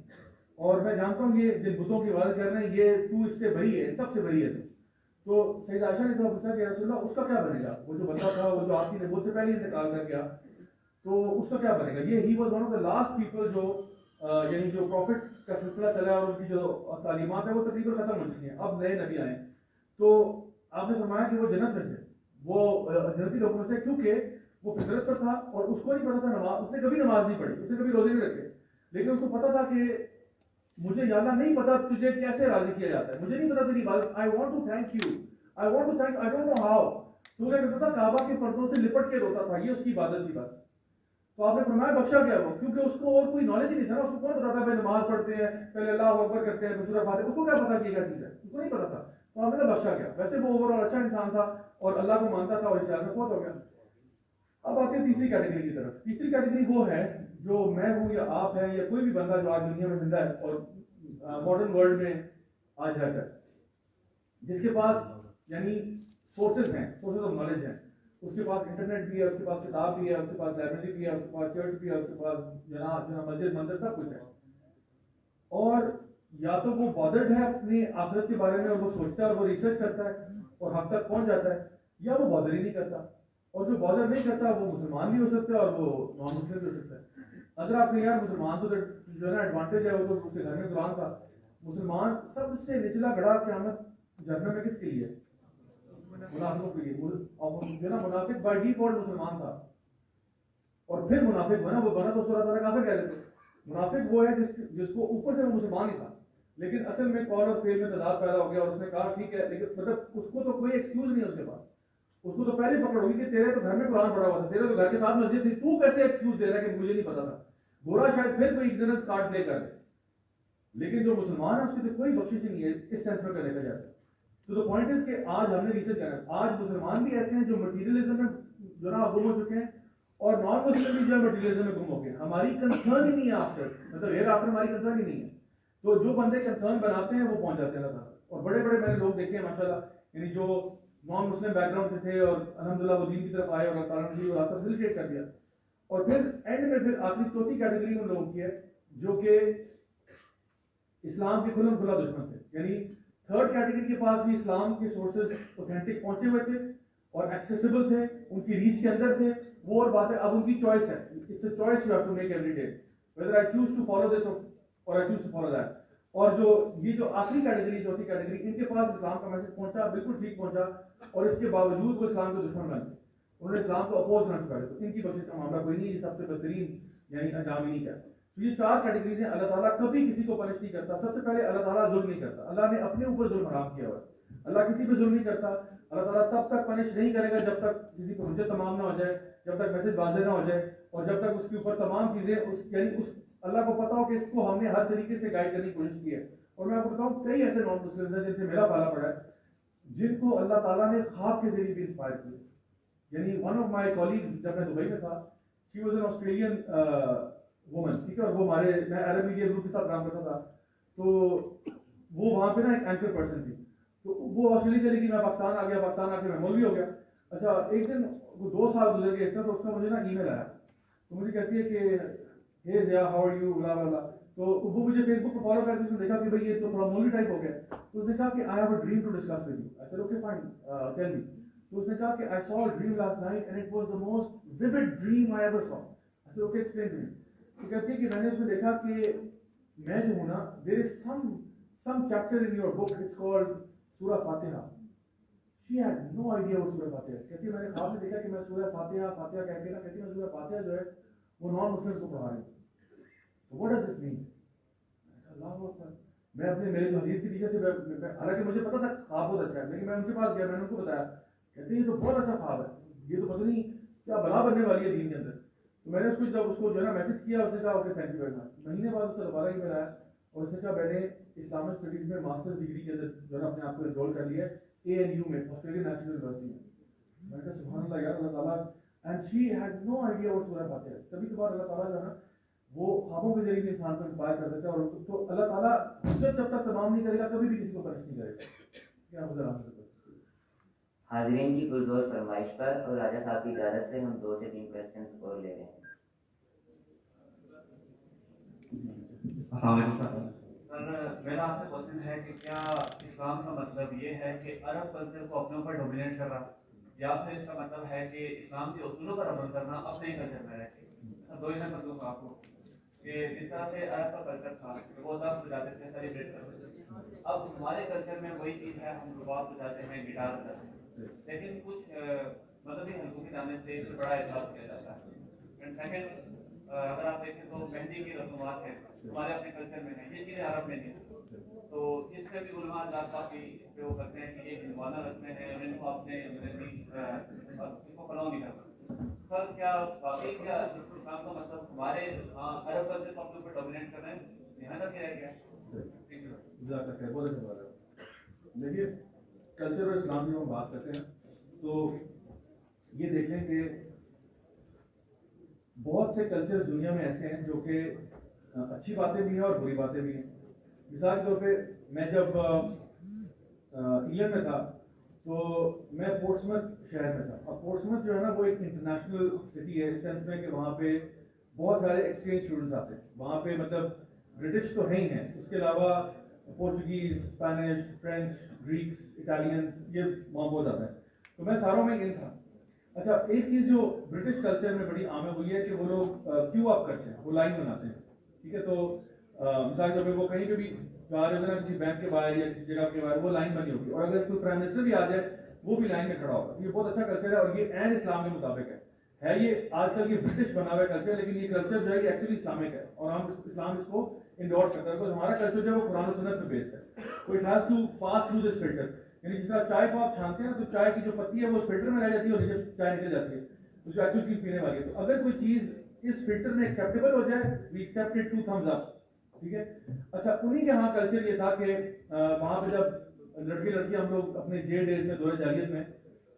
और मैं जानता हूँ ये जिन बुतों की इबादत कर रहे हैं ये तू इससे बरी है, सबसे बरी है तो सैयद आयशा ने तो पूछा कि रसूलुल्लाह उसका क्या बनेगा, वो जो बंदा था, वो जो आपकी नबूवत से पहले इंतकाल कर गया, तो उसका क्या बनेगा। ये he was one of the last people जो यानी जो प्रॉफिट्स का सिलसिला चला और उनकी जो तालीमात है वो तकरीबन खत्म हो चुकी हैं, अब नए नबी आए। तो आपने फरमाया कि वो जन्नत में से, वो जन्नती लोगों में से, क्योंकि वो फितरत पर था और उसको नहीं पता था नमाज, उसने कभी नमाज नहीं पढ़ी, उसने कभी रोजे नहीं रखे, लेकिन उसको पता था कि मुझे या अल्लाह नहीं पता तुझे कैसे राजी किया जाता है, मुझे नहीं पता तेरी इबादत, I want to thank you, I want to thank, I don't know how. तो क्या करता था, काबा के पर्दों से लिपट के रोता था, ये उसकी इबादत थी बस। तो आपने फरमाया बख्शा गया वो, क्योंकि उसको और कोई नॉलेज ही नहीं था ना, उसको कौन बताता भाई नमाज पढ़ते हैं पहले अल्लाह अकबर करते हैं फिर सूरह फातिहा, उसको क्या पता कि क्या चीज है, उसको नहीं पता था। तो आपने कहा बख्शा गया। वैसे वो ओवरऑल अच्छा इंसान था और अल्लाह को मानता था और इस्लाम में फौत हो गया। अब आते हैं तीसरी कैटेगरी की तरफ। तीसरी कैटेगरी वो है जो मैं हूँ या आप है या कोई भी बंदा जो आज दुनिया में जिंदा है और मॉडर्न वर्ल्ड में आज रहता है, जिसके पास यानी सोर्सेज हैं, सोर्सेज ऑफ नॉलेज हैं, उसके पास इंटरनेट भी है, उसके पास किताब भी है, उसके पास लाइब्रेरी भी है, उसके पास चर्च भी है, उसके पास जना मस्जिद मंदिर सब कुछ है। और या तो वो बॉदर्ड है अपनी आखिरत के बारे में और वो सोचता है और वो रिसर्च करता है और हद तक पहुंच जाता है, या वो बॉदर ही नहीं करता। और जो बॉदर नहीं करता वो मुसलमान भी हो सकता है और वो नॉन मुस्लिम भी हो सकता है। अगर आप यार मुसलमान तो जो है ना एडवांटेज है वो तो उसके घर में कुरान था। मुसलमान सबसे निचला गड़ा क़यामत जहन्नम में किसके लिए? मुनाफिकों के लिए। और जो ना मुनाफिक बाय डिफॉल्ट मुसलमान था और फिर मुनाफिक बना, वो बना तो उसको अल्लाह ताला काफिर कह देते। मुनाफिक वो है जिसको ऊपर से वो मुसलमान ही था लेकिन असल में कॉल और फेल में तजाद पैदा हो गया और उसने कहा ठीक है, लेकिन मतलब उसको तो कोई एक्सक्यूज नहीं है उसके पास। उसको तो पहले पकड़ होगी कि तेरे तो घर में कुरान पढ़ा हुआ था, तेरे तो घर के साथ मस्जिद थी, तू कैसे एक्सक्यूज दे रहा है कि मुझे नहीं पता था। बुरा शायद फिर कोई इग्नोरेंस कार्ड प्ले कर दे, लेकिन जो मुसलमान है उसकी तो कोई बख्शिश नहीं है इस सेंस में देखा जाए। तो द पॉइंट इज कि आज हमने रिसर्च करना, आज मुसलमान भी ऐसे हैं जो मटीरियलिज्म में जो ना गुम हो चुके हैं और नॉन मुस्लिम भी जो मटीरियलिज्म में गुम हो गए। हमारी कंसर्न ही नहीं है आफ्टर, मतलब हेयर आफ्टर हमारी कंसर्न ही नहीं है। तो जो बंदे कंसर्न बनाते हैं वो पहुंच जाते हैं अल्लाह ताला। और बड़े बड़े मैंने लोग देखे हैं माशाल्लाह, यानी जो नॉन मुस्लिम बैकग्राउंड से थे और अल्हम्दुलिल्लाह वो दीन की तरफ आए और अल्लाह ताला ने उनको रास्ता फैसिलिटेट कर दिया। और फिर एंड में फिर आखिरी चौथी कैटेगरी उन लोगों की है जो कि इस्लाम के खुल्लम खुला दुश्मन थे। यानी थर्ड कैटेगरी के पास भी इस्लाम के सोर्सेज ऑथेंटिक पहुंचे हुए थे और एक्सेसिबल थे, उनकी रीच के अंदर थे, वो और बात है। अब उनकी चॉइस है, it's a choice you have to make every day whether I choose to follow this और I choose to follow that. और जो ये जो आखिरी कैटेगरी, चौथी कैटेगरी, इनके पास इस्लाम का मैसेज पहुंचा, बिल्कुल ठीक पहुंचा, और इसके बावजूद वो इस्लाम के दुश्मन बन गए, उन्होंने इस्लाम को अपोज करना शुरू कर दिया। तो इनकी बख्शिश का मामला कोई नहीं, ये सबसे बेहतरीन यानी अंजाम ही नहीं है। तो ये चार कैटेगरीज हैं। अल्लाह ताला कभी किसी को पनिश नहीं करता। सबसे पहले अल्लाह ताला जुल्म नहीं करता, अल्लाह ने अपने ऊपर जुल्म हराम किया हुआ है। अल्लाह किसी पे जुल्म नहीं करता। अल्लाह ताला तब तक पनिश नहीं करेगा जब तक किसी को हुज्जत तमाम ना हो जाए, जब तक मैसेज वाज़ेह ना हो जाए और जब तक उसके ऊपर तमाम चीजें उस यानी उस अल्लाह को पता हो कि इसको हमने हर तरीके से गाइड करने की कोशिश की है। और मैं आपको बताऊं कई ऐसे नॉन मुस्लिम हैं जिनसे मेरा पाला पड़ा है, जिनको अल्लाह ताला ने ख्वाब के जरिए भी इंस्पायर किया। यानी वन ऑफ माय कॉलीग्स जब मैं दुबई में था, she was an Australian woman, ठीक है, और वो मैं अरब मीडिया ग्रुप के साथ काम करता था, तो वो वहाँ पे ना एक एंकर पर्सन थी। तो वो ऑस्ट्रेलिया चली गई, मैं पाकिस्तान आ गया, पाकिस्तान आके मैं मौलवी हो गया। अच्छा, एक दिन वो 2 साल गुजर गए इस तरह, तो उसका मुझे ना ईमेल आया, तो मुझे कहती है कि हे ज़िया हाउ आर यू ब्ला ब्ला ब्ला। तो वो मुझे फेसबुक पर फॉलो करती, उसने देखा कि भाई ये तो थोड़ा मौलवी टाइप हो गया, तो उसने कहा कि I have a dream to discuss with you. I said okay fine, tell me. तो उसने कहा कि I saw a dream last night and it was the most vivid dream I ever saw. I said okay explain to me. तो कहती है कि मैंने उसमें देखा कि मैं जो हूँ ना, there is some chapter in your book, it's called सूरह फातिहा। She had no idea what सूरह फातिहा। कहती है मैंने ख्वाब में देखा कि मैं सूरह फातिहा कह के ना, कहती है मैं सूरह फातिहा जो है वो नॉन मुस्लिम को पढ़ा रही हूँ। तो what does this mean? Allahu Akbar. मैं अपने मेरे जो हदीस के टीचर थे, हालांकि मुझे पता था ख्वाब बहुत अच्छा है, लेकिन मैं उनके पास गया, मैंने उनको बताया, कहते हैं ये तो बहुत अच्छा ख्वाब है, ये तो पता नहीं क्या बला बनने वाली है दीन के अंदर। तो मैंने जब उसको जो है ना मैसेज किया, उसने कहा okay thank you very much. महीने बाद उसका दोबारा ईमेल आया और उसने कहा मैंने इस्लामिक स्टडीज में मास्टर्स डिग्री के अंदर जो है अपने आप को एनरोल कर लिया है ANU में, ऑस्ट्रेलियन नेशनल यूनिवर्सिटी में। मैंने कहा सुभान अल्लाह यार, अल्लाह ताला, and she had no idea what सूरह फातिहा। कभी कभार अल्लाह ताला जो है ना वो ख्वाबों के जरिए भी इंसान को इंस्पायर कर देता है, और तो अल्लाह ताला जब तक तमाम नहीं करेगा कभी भी किसी को पनिश नहीं करेगा। क्या मुझे आंसर हाज़रीन की पुरज़ोर फरमाइश पर और राजा साहब की इजाज़त से हम 2 से 3 क्वेश्चंस और ले रहे हैं। सर मेरा आपसे क्वेश्चन है कि क्या इस्लाम का मतलब ये है कि अरब कल्चर को अपने ऊपर डोमिनेट कर रहा, या फिर इसका मतलब है कि इस्लाम के उसूलों पर अमल करना अपने ही कल्चर में रह के? दो ही मैं कर दूंगा आपको कि जिस तरह से अरब का कल्चर था वो तब बजाते थे, सेलिब्रेट करते थे। अब हमारे कल्चर में वही चीज़ है, हम रुबाब बजाते हैं, गिटार बजाते हैं, लेकिन कुछ मजहबी हल्कों के जाने से इस पर बड़ा एहसास किया जाता है। एंड सेकेंड, अगर आप देखें तो मेहंदी की रस्मात है हमारे अपने कल्चर में है, ये चीज़ें अरब में नहीं है। तो इस पर भी उलमा हज़रात काफ़ी इस पर वो करते हैं कि ये हिंदवाना रस्में हैं और इनको आपने इसको फॉलो नहीं करना। सर क्या बाकी क्या इस्लाम का मतलब हमारे अरब कल्चर को अपने ऊपर डोमिनेट कर रहे हैं, ध्यान रखे रह गया? बहुत अच्छा सवाल है। देखिए, कल्चर और इस्लाम की हम बात करते हैं तो ये देख लें कि बहुत से कल्चर दुनिया में ऐसे हैं जो कि अच्छी बातें भी हैं और बुरी बातें भी हैं। मिसाल के तौर पे मैं जब इंग्लैंड में था तो मैं पोर्ट्समथ शहर में था। अब पोर्ट्समथ जो है ना वो एक इंटरनेशनल सिटी है इस सेंस में कि वहाँ पे बहुत सारे एक्सचेंज स्टूडेंट्स आते हैं। वहाँ पे मतलब ब्रिटिश तो है ही हैं, उसके अलावा Portuguese, Spanish, French, Greeks, Italians, ये वहाँ बहुत ज़्यादा है। तो मैं सारों में इन था। अच्छा, एक चीज़ जो ब्रिटिश कल्चर में बड़ी आम है वो ये है कि वो लोग क्यू अप करते हैं, वो लाइन बनाते हैं, ठीक है। तो मिसाल के तौर पर वो कहीं पे भी जा रहे होंगे ना, किसी बैंक के बाहर या किसी जगह के बाहर, वो लाइन बनी होगी, और अगर कोई प्राइम मिनिस्टर भी आ जाए वो भी लाइन में खड़ा होगा। ये बहुत अच्छा कल्चर है और ये एंड इस्लाम के मुताबिक है। ये आजकल ये ब्रिटिश बना हुआ कल्चर, लेकिन ये कल्चर जो है ये एक्चुअली इस्लामिक है और हम इस्लाम इसको इंडोर्स करता है, बिकॉज हमारा कल्चर जो है वो कुरान और सुन्नत पे बेस्ड है। तो it has to pass through this filter, यानी जिस तरह चाय को आप छानते हैं ना, तो चाय की जो पत्ती है वो उस फिल्टर में रह जाती है और नीचे चाय निकल जाती है, तो जो एक्चुअल चीज पीने वाली है। तो अगर कोई चीज इस फिल्टर में एक्सेप्टेबल हो जाए, we accept it, 2 thumbs up, ठीक है। अच्छा, उन्हीं के यहाँ कल्चर ये था कि वहां पे जब लड़के लड़कियां हम लोग अपने जे डेज में दौरे जालियत में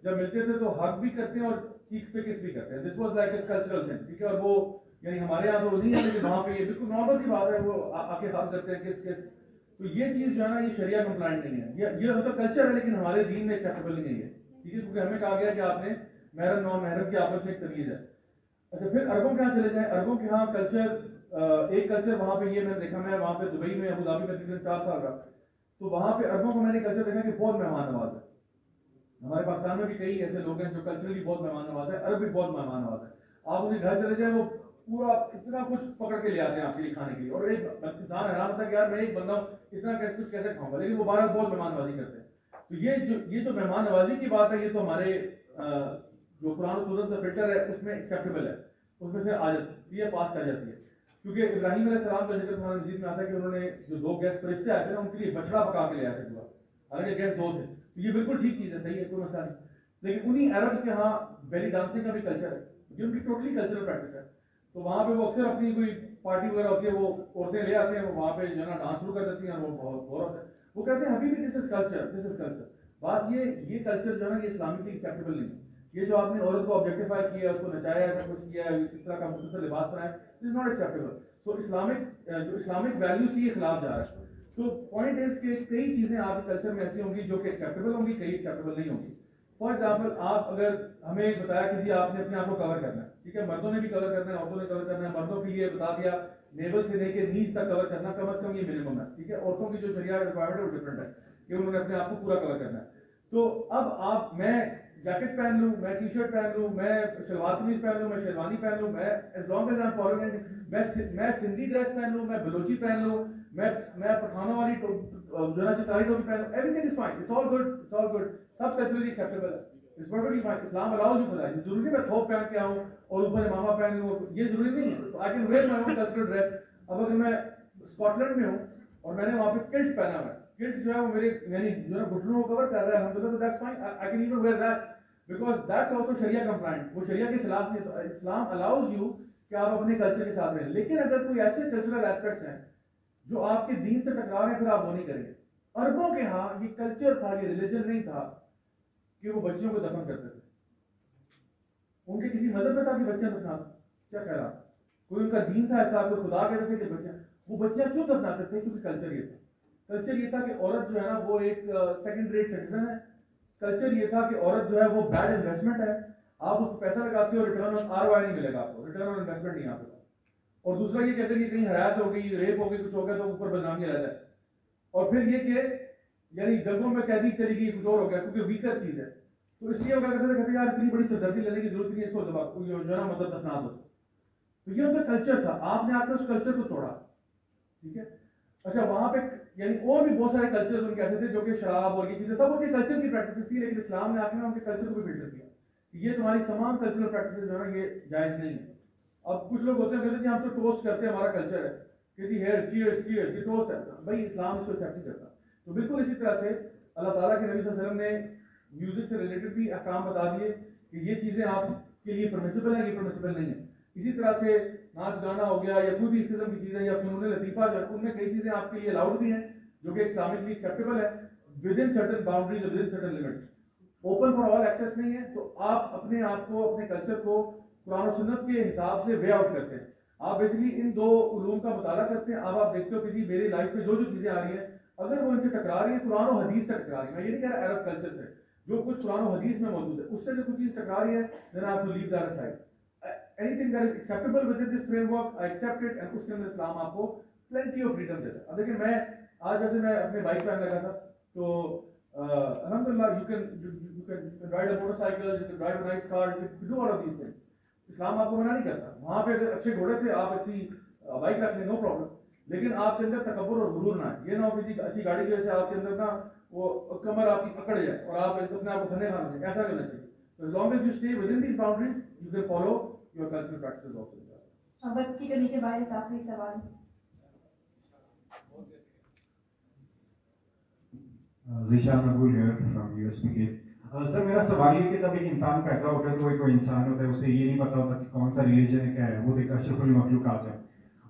जब मिलते थे तो हक भी करते हैं और चीख पे किस भी करते हैं। This was like a cultural thing, ठीक है। और वो यानी हमारे यहाँ तो नहीं है, लेकिन वहाँ पे ये बिल्कुल नॉर्मल सी बात है, वो आके हक करते हैं किस किस। तो ये चीज जो है ना ये शरिया कंप्लाइंट नहीं है, ये उनका कल्चर है, लेकिन हमारे दीन में एक्सेप्टेबल नहीं है, ठीक है, क्योंकि हमें कहा गया कि आपने महरम नौ महरम की आपस में एक तमीज है। अच्छा, फिर अरबों के यहाँ चले जाएं। अरबों के यहाँ कल्चर, एक कल्चर वहाँ पे ये मैंने देखा, मैं वहाँ पे दुबई में, अबू धाबी में तकरीबन 4 साल रहा, तो वहाँ पे अरबों को मैंने कल्चर देखा कि बहुत मेहमान नवाज है। हमारे पाकिस्तान में भी कई ऐसे लोग हैं जो कल्चरली बहुत मेहमान नवाज है, अरब भी बहुत मेहमान नवाज है। आप उनके घर चले जाए वो पूरा इतना कुछ पकड़ के ले आते हैं आपके लिए खाने के लिए, और एक इंसान हैरान होता है कि यार मैं एक बंदा हूँ, इतना कुछ कैसे खाऊंगा, लेकिन वो बाहर बहुत मेहमान नवाजी करते हैं। तो ये जो मेहमान नवाजी की बात है, ये तो हमारे जो कुरान सुन्नत का फिल्टर है उसमें एक्सेप्टेबल है, उसमें से आ जाती है, पास कर जाती है। क्योंकि इब्राहिम अलैहिस्सलाम का जिक्र कुरान मजीद में आता है कि उन्होंने जो 2 गैस फरिश्ते आए थे ना, उनके लिए बछड़ा पका के ले आए थे पूरा, हालांकि गैस 2 थे। तो ये बिल्कुल ठीक चीज़ है, सही है, कोई मसला नहीं। लेकिन उन्हीं अरब्स के यहाँ बेली डांसिंग का भी कल्चर है, ये उनकी टोटली कल्चरल प्रैक्टिस है। तो वहाँ पे वो अक्सर अपनी कोई पार्टी वगैरह होती है, वो औरतें ले आते हैं, वो वहाँ पे जो है ना डांस शुरू कर देती हैं, वो बहुत गौरव है। वो कहते हैं अभी भी this is culture, this is culture. बात ये कल्चर जो है ना ये इस्लामिकली एक्सेप्टेबल नहीं है। ये जो आपने औरत को ऑब्जेक्टिफाई किया, उसको नचाया, ऐसा कुछ किया, इस तरह का मुख्तसर लिबास बनाया, this is not acceptable. So Islamic values के खिलाफ जा रहा है। तो पॉइंट इज कि कई चीजें आपके कल्चर में ऐसी होंगी जो कि एक्सेप्टेबल होंगी, कई एक्सेप्टेबल नहीं होंगी। फॉर एग्जाम्पल, आप अगर हमें बताया कि जी आपने अपने आप को कवर करना है, ठीक है, मर्दों ने भी कवर करना है, औरतों ने कवर करना है। मर्दों के लिए बता दिया नेवल से लेके नीज तक कवर करना, कम से कम ये मिनिमम है, ठीक है। औरतों की जो शरिया रिक्वायरमेंट है वो डिफरेंट है कि उन्होंने अपने आप को पूरा कवर करना है। तो अब मैं जैकेट पहन लूं, मैं टी शर्ट पहन लूं, मैं शलवार कमीज पहन लूं, मैं शेरवानी पहन लूं, मैं as long as I am following, मैं सिंधी ड्रेस पहन लूं, मैं बलोची पहन लूं, मैं पठानों वाली जो ना चितारी टोपी पहन लूं, everything is fine, it's all good, it's all good, सब कल्चरली एक्सेप्टेबल है, it's perfectly fine. Islam allows you for that. जरूरी नहीं मैं थोप पहन के आऊं और ऊपर इमामा पहन लूं, ये जरूरी नहीं है। तो I can wear my own cultural dress. अब अगर मैं स्कॉटलैंड में हूं और मैंने वहां पे किल्ट पहना हुआ है, किल्ट जो है वो मेरे यानी जो है घुटनों को कवर कर रहा है, अल्हम्दुलिल्लाह, तो that's fine, I can even wear that because that's also शरिया कंप्लायंट, वो शरिया के खिलाफ नहीं। तो इस्लाम अलाउज यू कि आप अपने कल्चर के साथ रहें। लेकिन अगर कोई ऐसे कल्चरल एस्पेक्ट्स हैं जो आपके दीन से टकरा रहे हैं, फिर आप वो नहीं करेंगे। अरबों के यहाँ ये कल्चर था, ये रिलीजन नहीं था कि वो बच्चियों को दफन करते थे। उनके किसी मजहब में था कि बच्चियां दफना, क्या कह रहा, कोई उनका दीन था ऐसा, कोई खुदा कहते थे कि बच्चियां क्यों दफनाते थे? क्योंकि कल्चर ये था। कल्चर ये था कि औरत जो है ना वो एक सेकंड रेट सिटीजन है। कल्चर ये था कि औरत जो है वो बैड इन्वेस्टमेंट है, आप उसको पैसा लगाते हो, रिटर्न ऑन ROI नहीं मिलेगा आपको, रिटर्न ऑन इन्वेस्टमेंट नहीं आपके पास। और दूसरा ये कि अगर ये कहीं हरास हो गई, रेप हो गई, कुछ हो गया तो ऊपर बदनामी आ जाता है, और फिर ये कि यानी जंगों में कैदी चली गई, कुछ और हो गया, क्योंकि वीकर चीज है। तो इसलिए वो क्या करते थे, कहते यार इतनी बड़ी सरदर्दी लेने की जरूरत नहीं है, इसको जो है ना मतलब दफना दो। तो ये उनका कल्चर था, आपने आकर उस कल्चर को तोड़ा, ठीक है। अच्छा, वहां पे यानी और भी बहुत सारे कल्चर्स उनके ऐसे थे जो कि शराब और ये चीजें सब उनके कल्चर की प्रैक्टिस थी, लेकिन इस्लाम ने आके ना उनके कल्चर को भी फिल्टर किया, ये तुम्हारी तमाम कल्चरल प्रैक्टिस जो है ना ये जायज नहीं है। अब कुछ लोग होते हैं कहते हैं हम तो टोस्ट करते हैं, हमारा कल्चर है कि जी हेयर चीयर्स चीयर्स, ये टोस्ट है, भाई इस्लाम इसको एक्सेप्ट नहीं करता। तो बिल्कुल इसी तरह से अल्लाह ताला के नबी सल्लल्लाहु अलैहि वसल्लम ने म्यूजिक से रिलेटेड भी अहकाम बता दिए कि ये चीजें आपके लिए परमिसिबल है, ये परमिसिबल नहीं है। इसी तरह से नाच गाना हो गया या कोई भी इस किस्म की चीजें या फ़नून लतीफ़ा जो है उनमें कई चीजें आपके लिए अलाउड भी हैं जो कि इस्लामिकली एक्सेप्टेबल है within certain boundaries, within certain limits, open for all access नहीं है। तो आप अपने आप को, अपने कल्चर को कुरान और सुन्नत के हिसाब से वे आउट करते हैं। आप बेसिकली इन दो उलूम का मुताला करते हैं। अब आप देखते हो कि जी मेरी लाइफ में जो जो चीजें आ रही हैं अगर वो इनसे टकरा रही है, कुरान और हदीस से टकरा रही है, मैं ये नहीं कह रहा अरब कल्चर से, जो कुछ कुरान और हदीस में मौजूद है उससे जो कुछ चीज टकरा रही है, then I have to leave that aside. Anything that is acceptable within this framework I accept it, and उसके अंदर इस्लाम आपको प्लेंटी ऑफ फ्रीडम देता है। अब देखिए मैं आज जैसे मैं अपने बाइक पे आने लगा था, तो अल्हम्दुलिल्लाह you can ride a motorcycle, you can drive a nice car, you can do all of these things. इस्लाम आपको मना नहीं करता। वहां पे अगर अच्छे घोड़े थे, आप अच्छी बाइक रख लें, नो प्रॉब्लम, लेकिन आपके अंदर तकब्बुर और गुरूर ना है। ये ना हो कि अच्छी गाड़ी की वजह से आपके अंदर ना वो कमर आपकी पकड़ जाए और आप अपने आप को धन्य मान लें, ऐसा नहीं होना चाहिए। तो as long as you stay within these boundaries you can follow your cultural practices also. बच्ची करने के बाद आखिरी सवाल Zeeshan Maqbool here from USP case. Sir मेरा सवाल ये कि जब एक इंसान पैदा होता है तो कोई इंसान होता है, उसे ये नहीं पता होता कि कौन सा रिलीजन है, क्या है, वो एक अशरफुल मखलूक़ात है।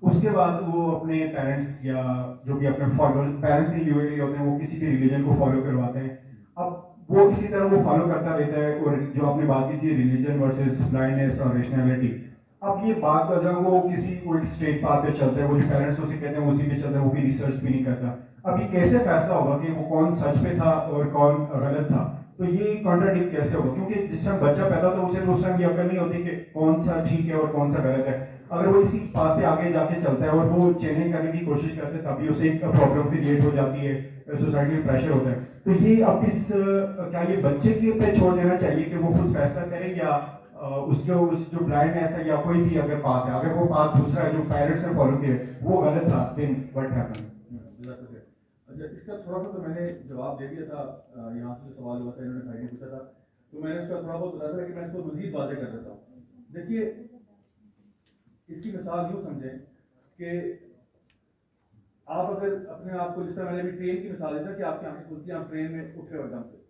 उसके बाद वो अपने पेरेंट्स या जो भी अपने फॉलोअर, पेरेंट्स नहीं हुए होते हैं, वो किसी भी रिलीजन को फॉलो करवाते हैं। अब वो इसी तरह वो फॉलो करता रहता है। और जो आपने बात की थी रिलीजन वर्सेस ब्लाइंडनेस और रेशनैलिटी, अब ये बात जब वो किसी को एक स्ट्रेट पाथ पे चलता है, वो जो पेरेंट्स उसे कहते हैं उसी पे चलता है, वो भी रिसर्च भी नहीं करता। अब ये कैसे फैसला होगा कि वो कौन सच पे था और कौन गलत था? तो ये कॉन्ट्राडिक्ट कैसे होगा? क्योंकि जिस टाइम बच्चा पैदा होता है उसे तो उस टाइम ये अकल नहीं होती कि कौन सा ठीक है और कौन सा गलत है। अगर वो इसी पाथ पे आगे जाके चलता है और वो चेंजिंग करने की कोशिश करते हैं, तभी उसे एक प्रॉब्लम क्रिएट हो जाती है, सोसाइटी में प्रेशर होता है। तो ये अब इस क्या ये बच्चे के पे छोड़ देना चाहिए कि वो खुद फैसला करे, या उसके उस जो ब्लाइंडनेस है या कोई भी अगर पाथ है, अगर वो पाथ दूसरा है जो पेरेंट्स ने फॉलो किया वो गलत था, देन व्हाट हैपेंस? अच्छा, इसका थोड़ा सा तो मैंने जवाब दे दिया था। यहाँ से सवाल हुआ था, इन्होंने भाई ने पूछा था, तो मैंने इसका थोड़ा बहुत बताया था, लेकिन मैं इसको मजीद वाज़ेह कर देता हूँ। देखिए इसकी मिसाल यूँ समझें कि आप अगर अपने आप को, जिस तरह मैंने अभी ट्रेन की मिसाल दी था कि आपकी आंखें खुलती हैं, आप ट्रेन में उठे हो एकदम से,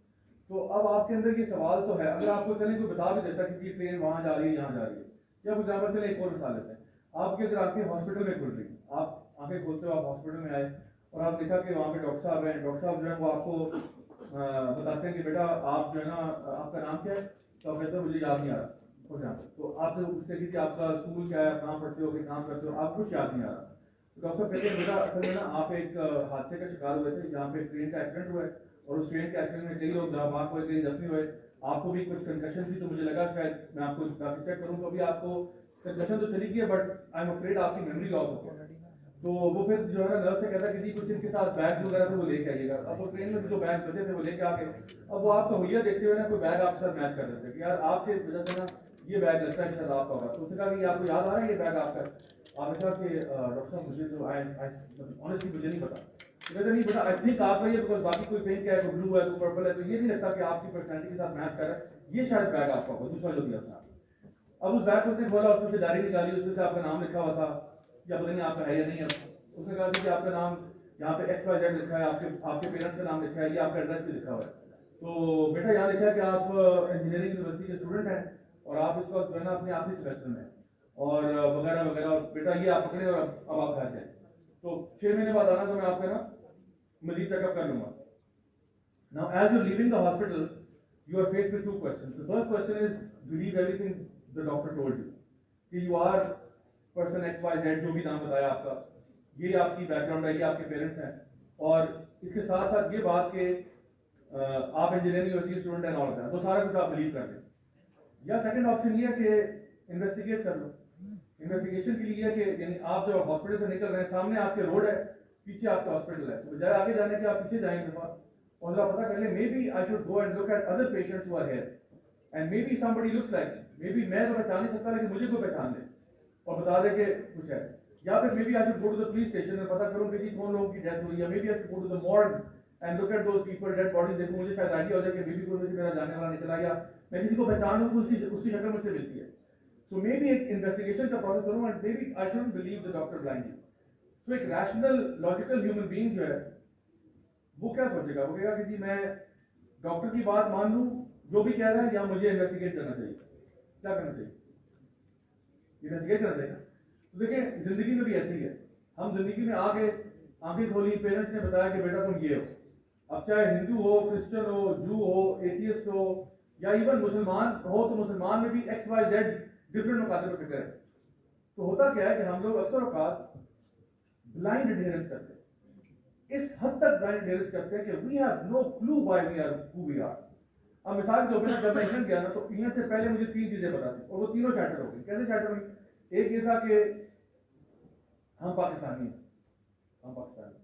तो अब आपके अंदर ये सवाल तो है, अगर आपको चलें कोई बता भी देता कि ये ट्रेन वहाँ जा रही है, यहाँ जा रही है, या कुछ एग्जाम्पल चले एक और मिसाल लेते हैं, आपके अंदर आंखें हॉस्पिटल में खुल रही, आप आंखें खोलते हो, आप हॉस्पिटल में आए और आप देखा कि वहाँ पे डॉक्टर साहब हैं, डॉक्टर साहब जो है वो आपको बताते हैं कि बेटा आप जो है ना, आपका नाम क्या है? तो आप कहते हो मुझे याद नहीं आ रहा, हो जाता। तो आपसे पूछते कि आपका स्कूल क्या है, आप कहाँ पढ़ते हो, कि काम करते हो, आप कुछ याद नहीं आ रहा। तो डॉक्टर साहब कहते हैं बेटा असल में ना आप एक हादसे का शिकार हुए थे, जहाँ पे ट्रेन का एक्सीडेंट हुआ है, और उस ट्रेन के एक्सीडेंट में कई लोग जहाँ हुए, कई जख्मी हुए, आपको भी कुछ कंकशन थी, तो मुझे लगा शायद मैं आपको काफी चेक करूँ, तो अभी आपको कंकशन तो चली गई है, बट आई एम अफ्रेड आपकी मेमोरी लॉस हो गया। तो वो फिर जो है ना नर्स से कहता कि जी कुछ इनके साथ बैग वगैरह थे वो लेके आइएगा। अब वो ट्रेन में जो बैग बचे थे वो लेके आके, अब वो आपका हुलिया देखते हुए ना कोई बैग आपके साथ मैच कर देते कि यार आपके इस वजह से ना ये बैग लगता है कि शायद आपका होगा। तो उसने कहा कि आपको याद आ रहा है ये बैग आपका? आपने कहा कि डॉक्टर साहब मुझे तो ऑनेस्टली मुझे नहीं पता। कहते नहीं बेटा आई थिंक आपका ये, बिकॉज बाकी कोई पिंक है, कोई ब्लू है, कोई पर्पल है, तो ये नहीं लगता कि आपकी पर्सनैलिटी के साथ मैच कर रहा है, ये शायद बैग आपका होगा, दूसरा जो दिया था। अब उस बैग को उसने खोला, उसमें से डायरी निकाली, उसमें से आपका नाम लिखा हुआ था, या पता नहीं आपका है या नहीं है। उसने कहा कि आपका नाम यहाँ पे XYZ लिखा है, आपके पेरेंट्स का नाम लिखा है, ये आपका एड्रेस भी लिखा हुआ है। तो बेटा यहाँ लिखा है कि आप इंजीनियरिंग यूनिवर्सिटी के स्टूडेंट हैं और आप इस वक्त जो है ना अपने आखिरी सेमेस्टर में और वगैरह वगैरह, और बेटा ये आप पकड़े और अब आप घर जाए, तो 6 महीने बाद आना, तो मैं आपका ना मजीद चेकअप कर लूंगा। Now as you leaving the hospital you are faced with 2 questions. The first question is believe everything the doctor told you, कि यू आर पर्सन XYZ, जो भी नाम बताया आपका, ये आपकी बैकग्राउंड है, ये आपके पेरेंट्स हैं, और इसके साथ साथ ये बात कि आप इंजीनियरिंग यूनिवर्सिटी स्टूडेंट हैं और तो सारा कुछ आप बिलीव कर लें। या सेकंड ऑप्शन ये है कि इन्वेस्टिगेट कर लो। इन्वेस्टिगेशन के लिए कि यानी आप जब हॉस्पिटल से निकल रहे हैं, सामने आपके रोड है, पीछे आपका हॉस्पिटल है, तो बजाय आगे जाने के आप पीछे जाएंगे और जरा पता कर ले, maybe I should go and look at other patients who are here and maybe somebody looks like, maybe मैं तो पहचान नहीं सकता लेकिन मुझे कोई पहचान ले और बता दे कि कुछ है। या फिर maybe I should go to the police station और पता करूं कि जी कौन लोगों की डेथ हुई है। Maybe I should go to the morgue and look at those people dead bodies, देखूं, मुझे शायद आइडिया हो जाए कि मे बी कोई में से मेरा जाने वाला निकला गया, मैं किसी को पहचान लूं, उसकी शक्ल मुझसे मिलती है। सो मे बी एक इन्वेस्टिगेशन का प्रोसेस करूं and maybe I shouldn't believe the doctor blindly. So एक रैशनल लॉजिकल ह्यूमन बीइंग जो है वो क्या सोचेगा, वो कहेगा कि जी मैं डॉक्टर की बात मान लूं जो भी कह रहा है, या मुझे इन्वेस्टिगेट करना चाहिए। क्या करना चाहिए? इन्वेस्टिगेट करना चाहिए। तो देखिए जिंदगी में भी ऐसे ही है, हम जिंदगी में आगे आंखें खोली, पेरेंट्स ने बताया कि बेटा तुम ये हो, अब चाहे हिंदू हो, क्रिश्चियन हो, जू हो, एथियस्ट हो या इवन मुसलमान हो, तो मुसलमान में भी XYZ डिफरेंट मकासद पर फिक्र है। तो होता क्या है कि हम लोग अक्सर औकात ब्लाइंड एडहेरेंस करते हैं, इस हद तक ब्लाइंड एडहेरेंस करते हैं कि we have no clue why we are who we are. अब मिसाल के तौर पर जब मैं इंग्लैंड गया ना, तो इंग्लैंड से पहले मुझे 3 चीजें पता थी और वो तीनों शैटर हो गई। कैसे शैटर हुई? एक ये था कि हम पाकिस्तानी हैं, हम पाकिस्तानी,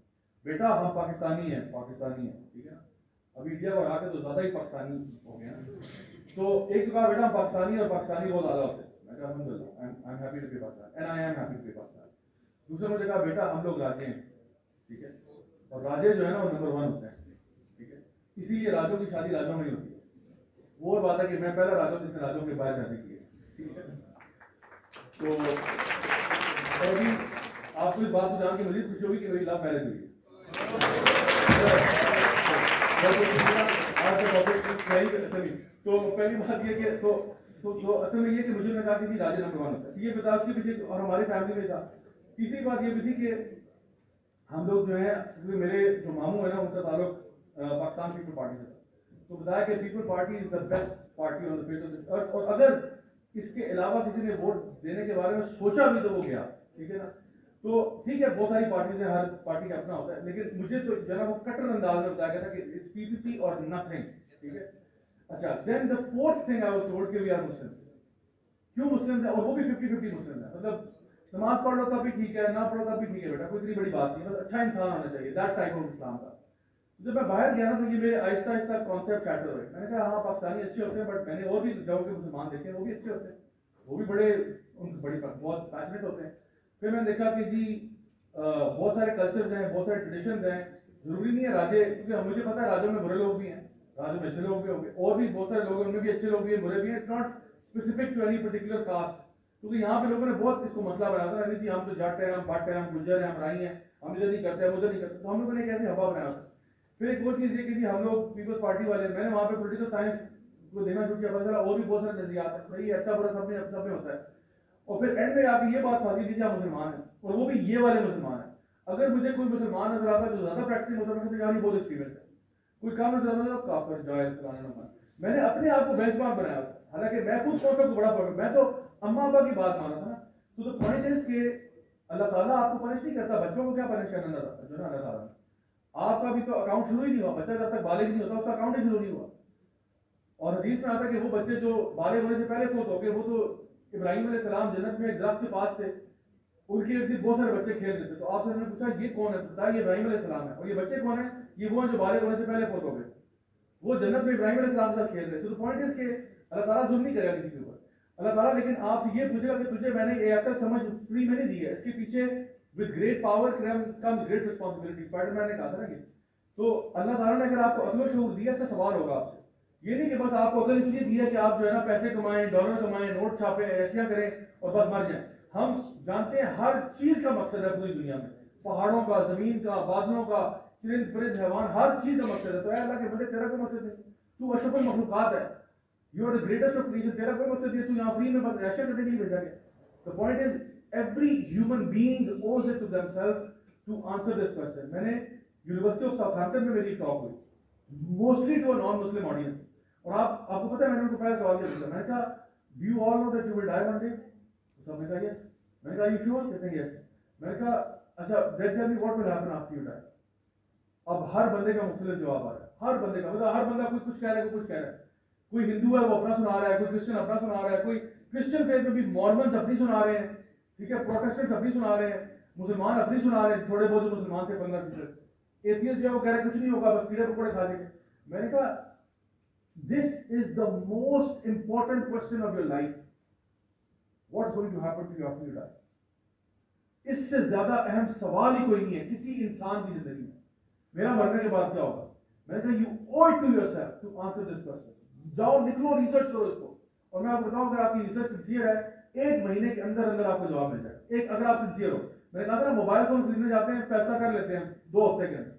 बेटा हम पाकिस्तानी हैं, पाकिस्तानी हैं, ठीक है ना। अभी इंडिया को आके तो ज्यादा ही पाकिस्तानी हो गया। तो एक तो कहा बेटा हम पाकिस्तानी और पाकिस्तानी बहुत ज्यादा होते हैं, मैं कहा अल्हम्दुलिल्लाह, I am happy to be Pakistan and I am happy to be Pakistan. दूसरा मुझे कहा बेटा हम लोग राजे हैं, ठीक है, और राजे जो है ना वो नंबर 1 होते हैं, ठीक है, इसीलिए राजों की शादी राजों में ही होती है। वो बात है कि मैं पहला राजा जिसने राजों के बाहर शादी की है, ठीक है। तो अभी आपको इस बात को जान के मजीद खुशी होगी कि मेरी लव मैरिज हुई है। तो पहली बात ये कि तो असल में ये कि मुझे कहा कि राजा नंबर 1 होता है, ये बता उसके पीछे, और हमारे फैमिली में था। तीसरी बात ये भी थी कि हम लोग जो है, मेरे जो मामू है ना उनका ताल्लुक पाकिस्तान पीपल पार्टी से था, तो बताया कि people party is the best party on the face of this earth, और अगर इसके अलावा किसी ने वोट देने के बारे में सोचा भी तो वो गया, ठीक है ना। तो ठीक है, बहुत सारी पार्टीज है, हर पार्टी का अपना होता है, लेकिन मुझे तो जना वो कट्टर अंदाज में बताया गया था कि इट्स PPP और नथिंग, ठीक है। अच्छा, then the fourth thing I was told कि वी आर मुस्लिम्स। क्यों मुस्लिम्स है? और वो भी 50-50 मुस्लिम है, मतलब नमाज पढ़ लो तब भी ठीक है, ना पढ़ो तब भी ठीक है बेटा, कोई इतनी बड़ी बात नहीं है, बस अच्छा इंसान होना चाहिए, दैट टाइप ऑफ इस्लाम का। जब मैं बाहर गया ना तो ये मेरे आहिस्ता आहिस्ता कॉन्सेप्ट शैटर हुए। मैंने कहा हाँ पाकिस्तानी अच्छे होते हैं, बट मैंने और भी जगहों के मुसलमान देखे हैं, वो भी अच्छे होते हैं, वो भी बहुत पैशनेट होते हैं। फिर मैंने देखा कि जी बहुत सारे कल्चर्स हैं, बहुत सारे ट्रेडिशंस हैं, जरूरी नहीं है राजे, क्योंकि मुझे पता है राजों में बुरे लोग भी हैं, राजों में अच्छे लोग भी होंगे, और भी बहुत सारे लोग हैं उनमें भी अच्छे लोग भी हैं, बुरे भी हैं। It's not specific to any particular caste, क्योंकि यहाँ पे लोगों ने बहुत इसको मसला बनाया था, नहीं जी हम तो जाट है, हम भट्ट है, हम गुज्जर है, हम राई हैं, हम इधर नहीं करते, हम उधर नहीं करते, तो हम लोगों ने कैसे हवा बनाया था। फिर एक और चीज़ ये कि जी हम लोग पीपल्स पार्टी वाले, मैंने वहाँ पे पॉलिटिकल साइंस को देखना शुरू किया, पता चला और भी बहुत सारे नजरियात है, सही है, अच्छा बुरा सब में होता है। और फिर एंड में आके ये बात फांसी दी आप मुसलमान है, और वो भी ये वाले मुसलमान है। अगर मुझे कोई मुसलमान नजर आता है जो ज्यादा प्रैक्टिस होता है, मैं बहुत एक्सपीरियंस है, कोई काम नजर आता है काफिर जाहिल फलाना, मैंने अपने आप को बेंचमार्क बनाया था, हालांकि मैं खुद सोचता हूँ बड़ा परफेक्ट, मैं तो अम्मा अब्बा की बात माना था ना। तो द पॉइंट इज कि अल्लाह ताला आपको पनिश नहीं करता, बच्चों को क्या पनिश करना था जो ना अल्लाह ताला, आपका भी तो अकाउंट शुरू ही नहीं हुआ, बच्चा जब तक बालिग नहीं होता उसका अकाउंट ही शुरू नहीं हुआ। और हदीस में आता है कि वो बच्चे जो बालिग होने से पहले फोत हो गए, वो तो इब्राहिम अलैहिस्सलाम जन्नत में एक दरख्त के पास थे, उनके इर्द गिर्द बहुत सारे बच्चे खेल रहे थे, तो आपसे हमने पूछा ये कौन है, बताया ये इब्राहिम अलैहिस्सलाम है, और ये बच्चे कौन है, ये वो हैं जो बालिग होने से पहले फोत हो गए, वो जन्नत में इब्राहिम अलैहिस्सलाम के साथ खेल रहे थे। तो पॉइंट इज के अल्लाह ताला जुल्म नहीं करेगा किसी के ऊपर, अल्लाह ताला लेकिन आपसे ये पूछेगा कि तुझे मैंने ये अकल समझ फ्री में नहीं दी है, इसके पीछे with great power comes great responsibility, Spiderman ने कहा था ना ये। तो अल्लाह ताला ने अगर आपको अक्ल और शऊर दिया, इसका सवाल होगा आपसे, ये नहीं कि बस आपको अकल इसलिए दी है कि आप जो है ना पैसे कमाएं, डॉलर कमाएं, नोट छापें, ऐशियां करें और बस मर जाएं। हम जानते हैं हर चीज का मकसद है पूरी दुनिया में, पहाड़ों का, जमीन का, बादलों का, चरिंद परिंद हैवान, हर चीज का मकसद है। तो अल्लाह के बंदे तेरा कोई मकसद नहीं, तू अशरफुल मखलूकात है, you are the greatest of creation, तेरा कोई मकसद नहीं है, तू यहाँ फ्री में बस ऐशा करने के लिए भेजा गया। The point is every human being owes it to themselves to answer this question. मैंने यूनिवर्सिटी ऑफ साउथहैम्पटन में मेरी टॉक हुई, mostly to a non Muslim audience, और आपको पता है मैंने उनको पहले सवाल किया, मैंने कहा do you all know that you will die one day, सबने कहा यस, मैंने कहा यू श्योर, कहते हैं यस, मैंने कहा अच्छा then tell me what will happen after you die. अब हर बंदे का मुख्तलिफ जवाब आ रहा है, हर बंदे का, मतलब हर बंदा कोई कुछ कह रहा है, कोई कुछ कह रहा है, कोई हिंदू है वो अपना सुना रहा है, कोई क्रिश्चियन अपना सुना रहा है, कोई क्रिश्चियन फेथ में भी मॉर्मन्स अपनी सुना रहे हैं, ठीक है, प्रोटेस्टेंट्स अपनी सुना रहे हैं। मुसलमान अपनी सुना रहे, थोड़े बहुत जो मुसलमान थे 15%, एथियस्ट जो है वो कह रहे कुछ नहीं होगा, बस कीड़े पकौड़े खा लेंगे। मैंने कहा this is the most important question of your life, what's going to happen to you after you die. इससे ज्यादा अहम सवाल ही कोई नहीं है किसी इंसान की जिंदगी में, मेरा मरने के बाद क्या होगा। मैंने कहा you ओwe it to yourself to answer this question। जाओ निकलो, रिसर्च करो इसको, और मैं आपको बताऊं अगर आपकी रिसर्च सिंसियर है, 1 महीने के अंदर अंदर आपको जवाब मिल जाए। एक अगर आप सिंसियर हो, मैंने कहा था ना मोबाइल फोन खरीदने जाते हैं, फैसला कर लेते हैं 2 हफ्ते के अंदर।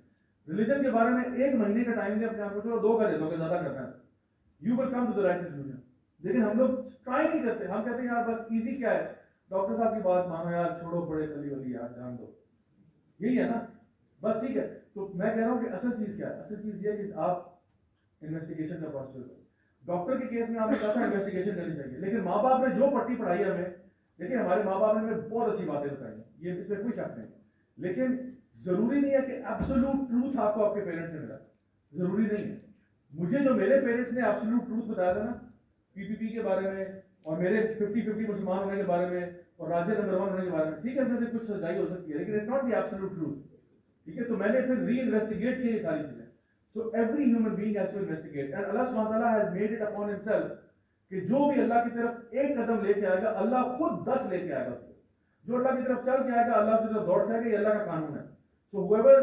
रिलीजन के बारे में 1 महीने का टाइम दे अपने आप को, चलो 2 का दे दो, ज्यादा करना है, you will come to the right conclusion. लेकिन हम लोग ट्राई नहीं करते, हम कहते हैं यार बस इजी क्या है, डॉक्टर साहब की बात मानो यार, छोड़ो पड़े कली वाली यार, जान दो, यही है ना, बस ठीक है। तो मैं कह रहा हूँ कि असल चीज क्या है, असल चीज ये है कि आप इन्वेस्टिगेशन का प्रोसेस करो। डॉक्टर के केस में आपने कहा था इन्वेस्टिगेशन करनी चाहिए, लेकिन माँ बाप ने जो पट्टी पढ़ाई है हमें, देखिए हमारे माँ बाप ने हमें बहुत अच्छी बातें बताई, ये इसमें कोई शक नहीं, लेकिन जरूरी नहीं है कि एब्सोल्यूट ट्रूथ आपको आपके पेरेंट्स से मिला, जरूरी नहीं है। मुझे जो मेरे पेरेंट्स ने एब्सोल्यूट ट्रूथ बताया था ना पीपीपी के बारे में, और मेरे 50-50 मुसलमान होने के बारे में, और राज्य नंबर 1 होने के बारे में, ठीक है इसमें से कुछ सच्चाई हो सकती है, लेकिन it's not the absolute truth, ठीक है। तो मैंने फिर री इन्वेस्टिगेट किया ये सारी चीजें। So every human being has to investigate, and अल्लाह सुब्हानहू व तआला has made it upon himself कि जो भी अल्लाह की तरफ 1 कदम लेके आएगा, अल्लाह खुद 10 लेके आएगा। जो अल्लाह की तरफ चल के आएगा, अल्लाह की तरफ दौड़ के आएगा, ये अल्लाह का कानून है। सो whoever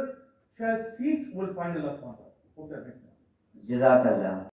shall seek will find Allah subhanahu wa ta'ala। Hope that makes sense। जज़ाकल्लाह।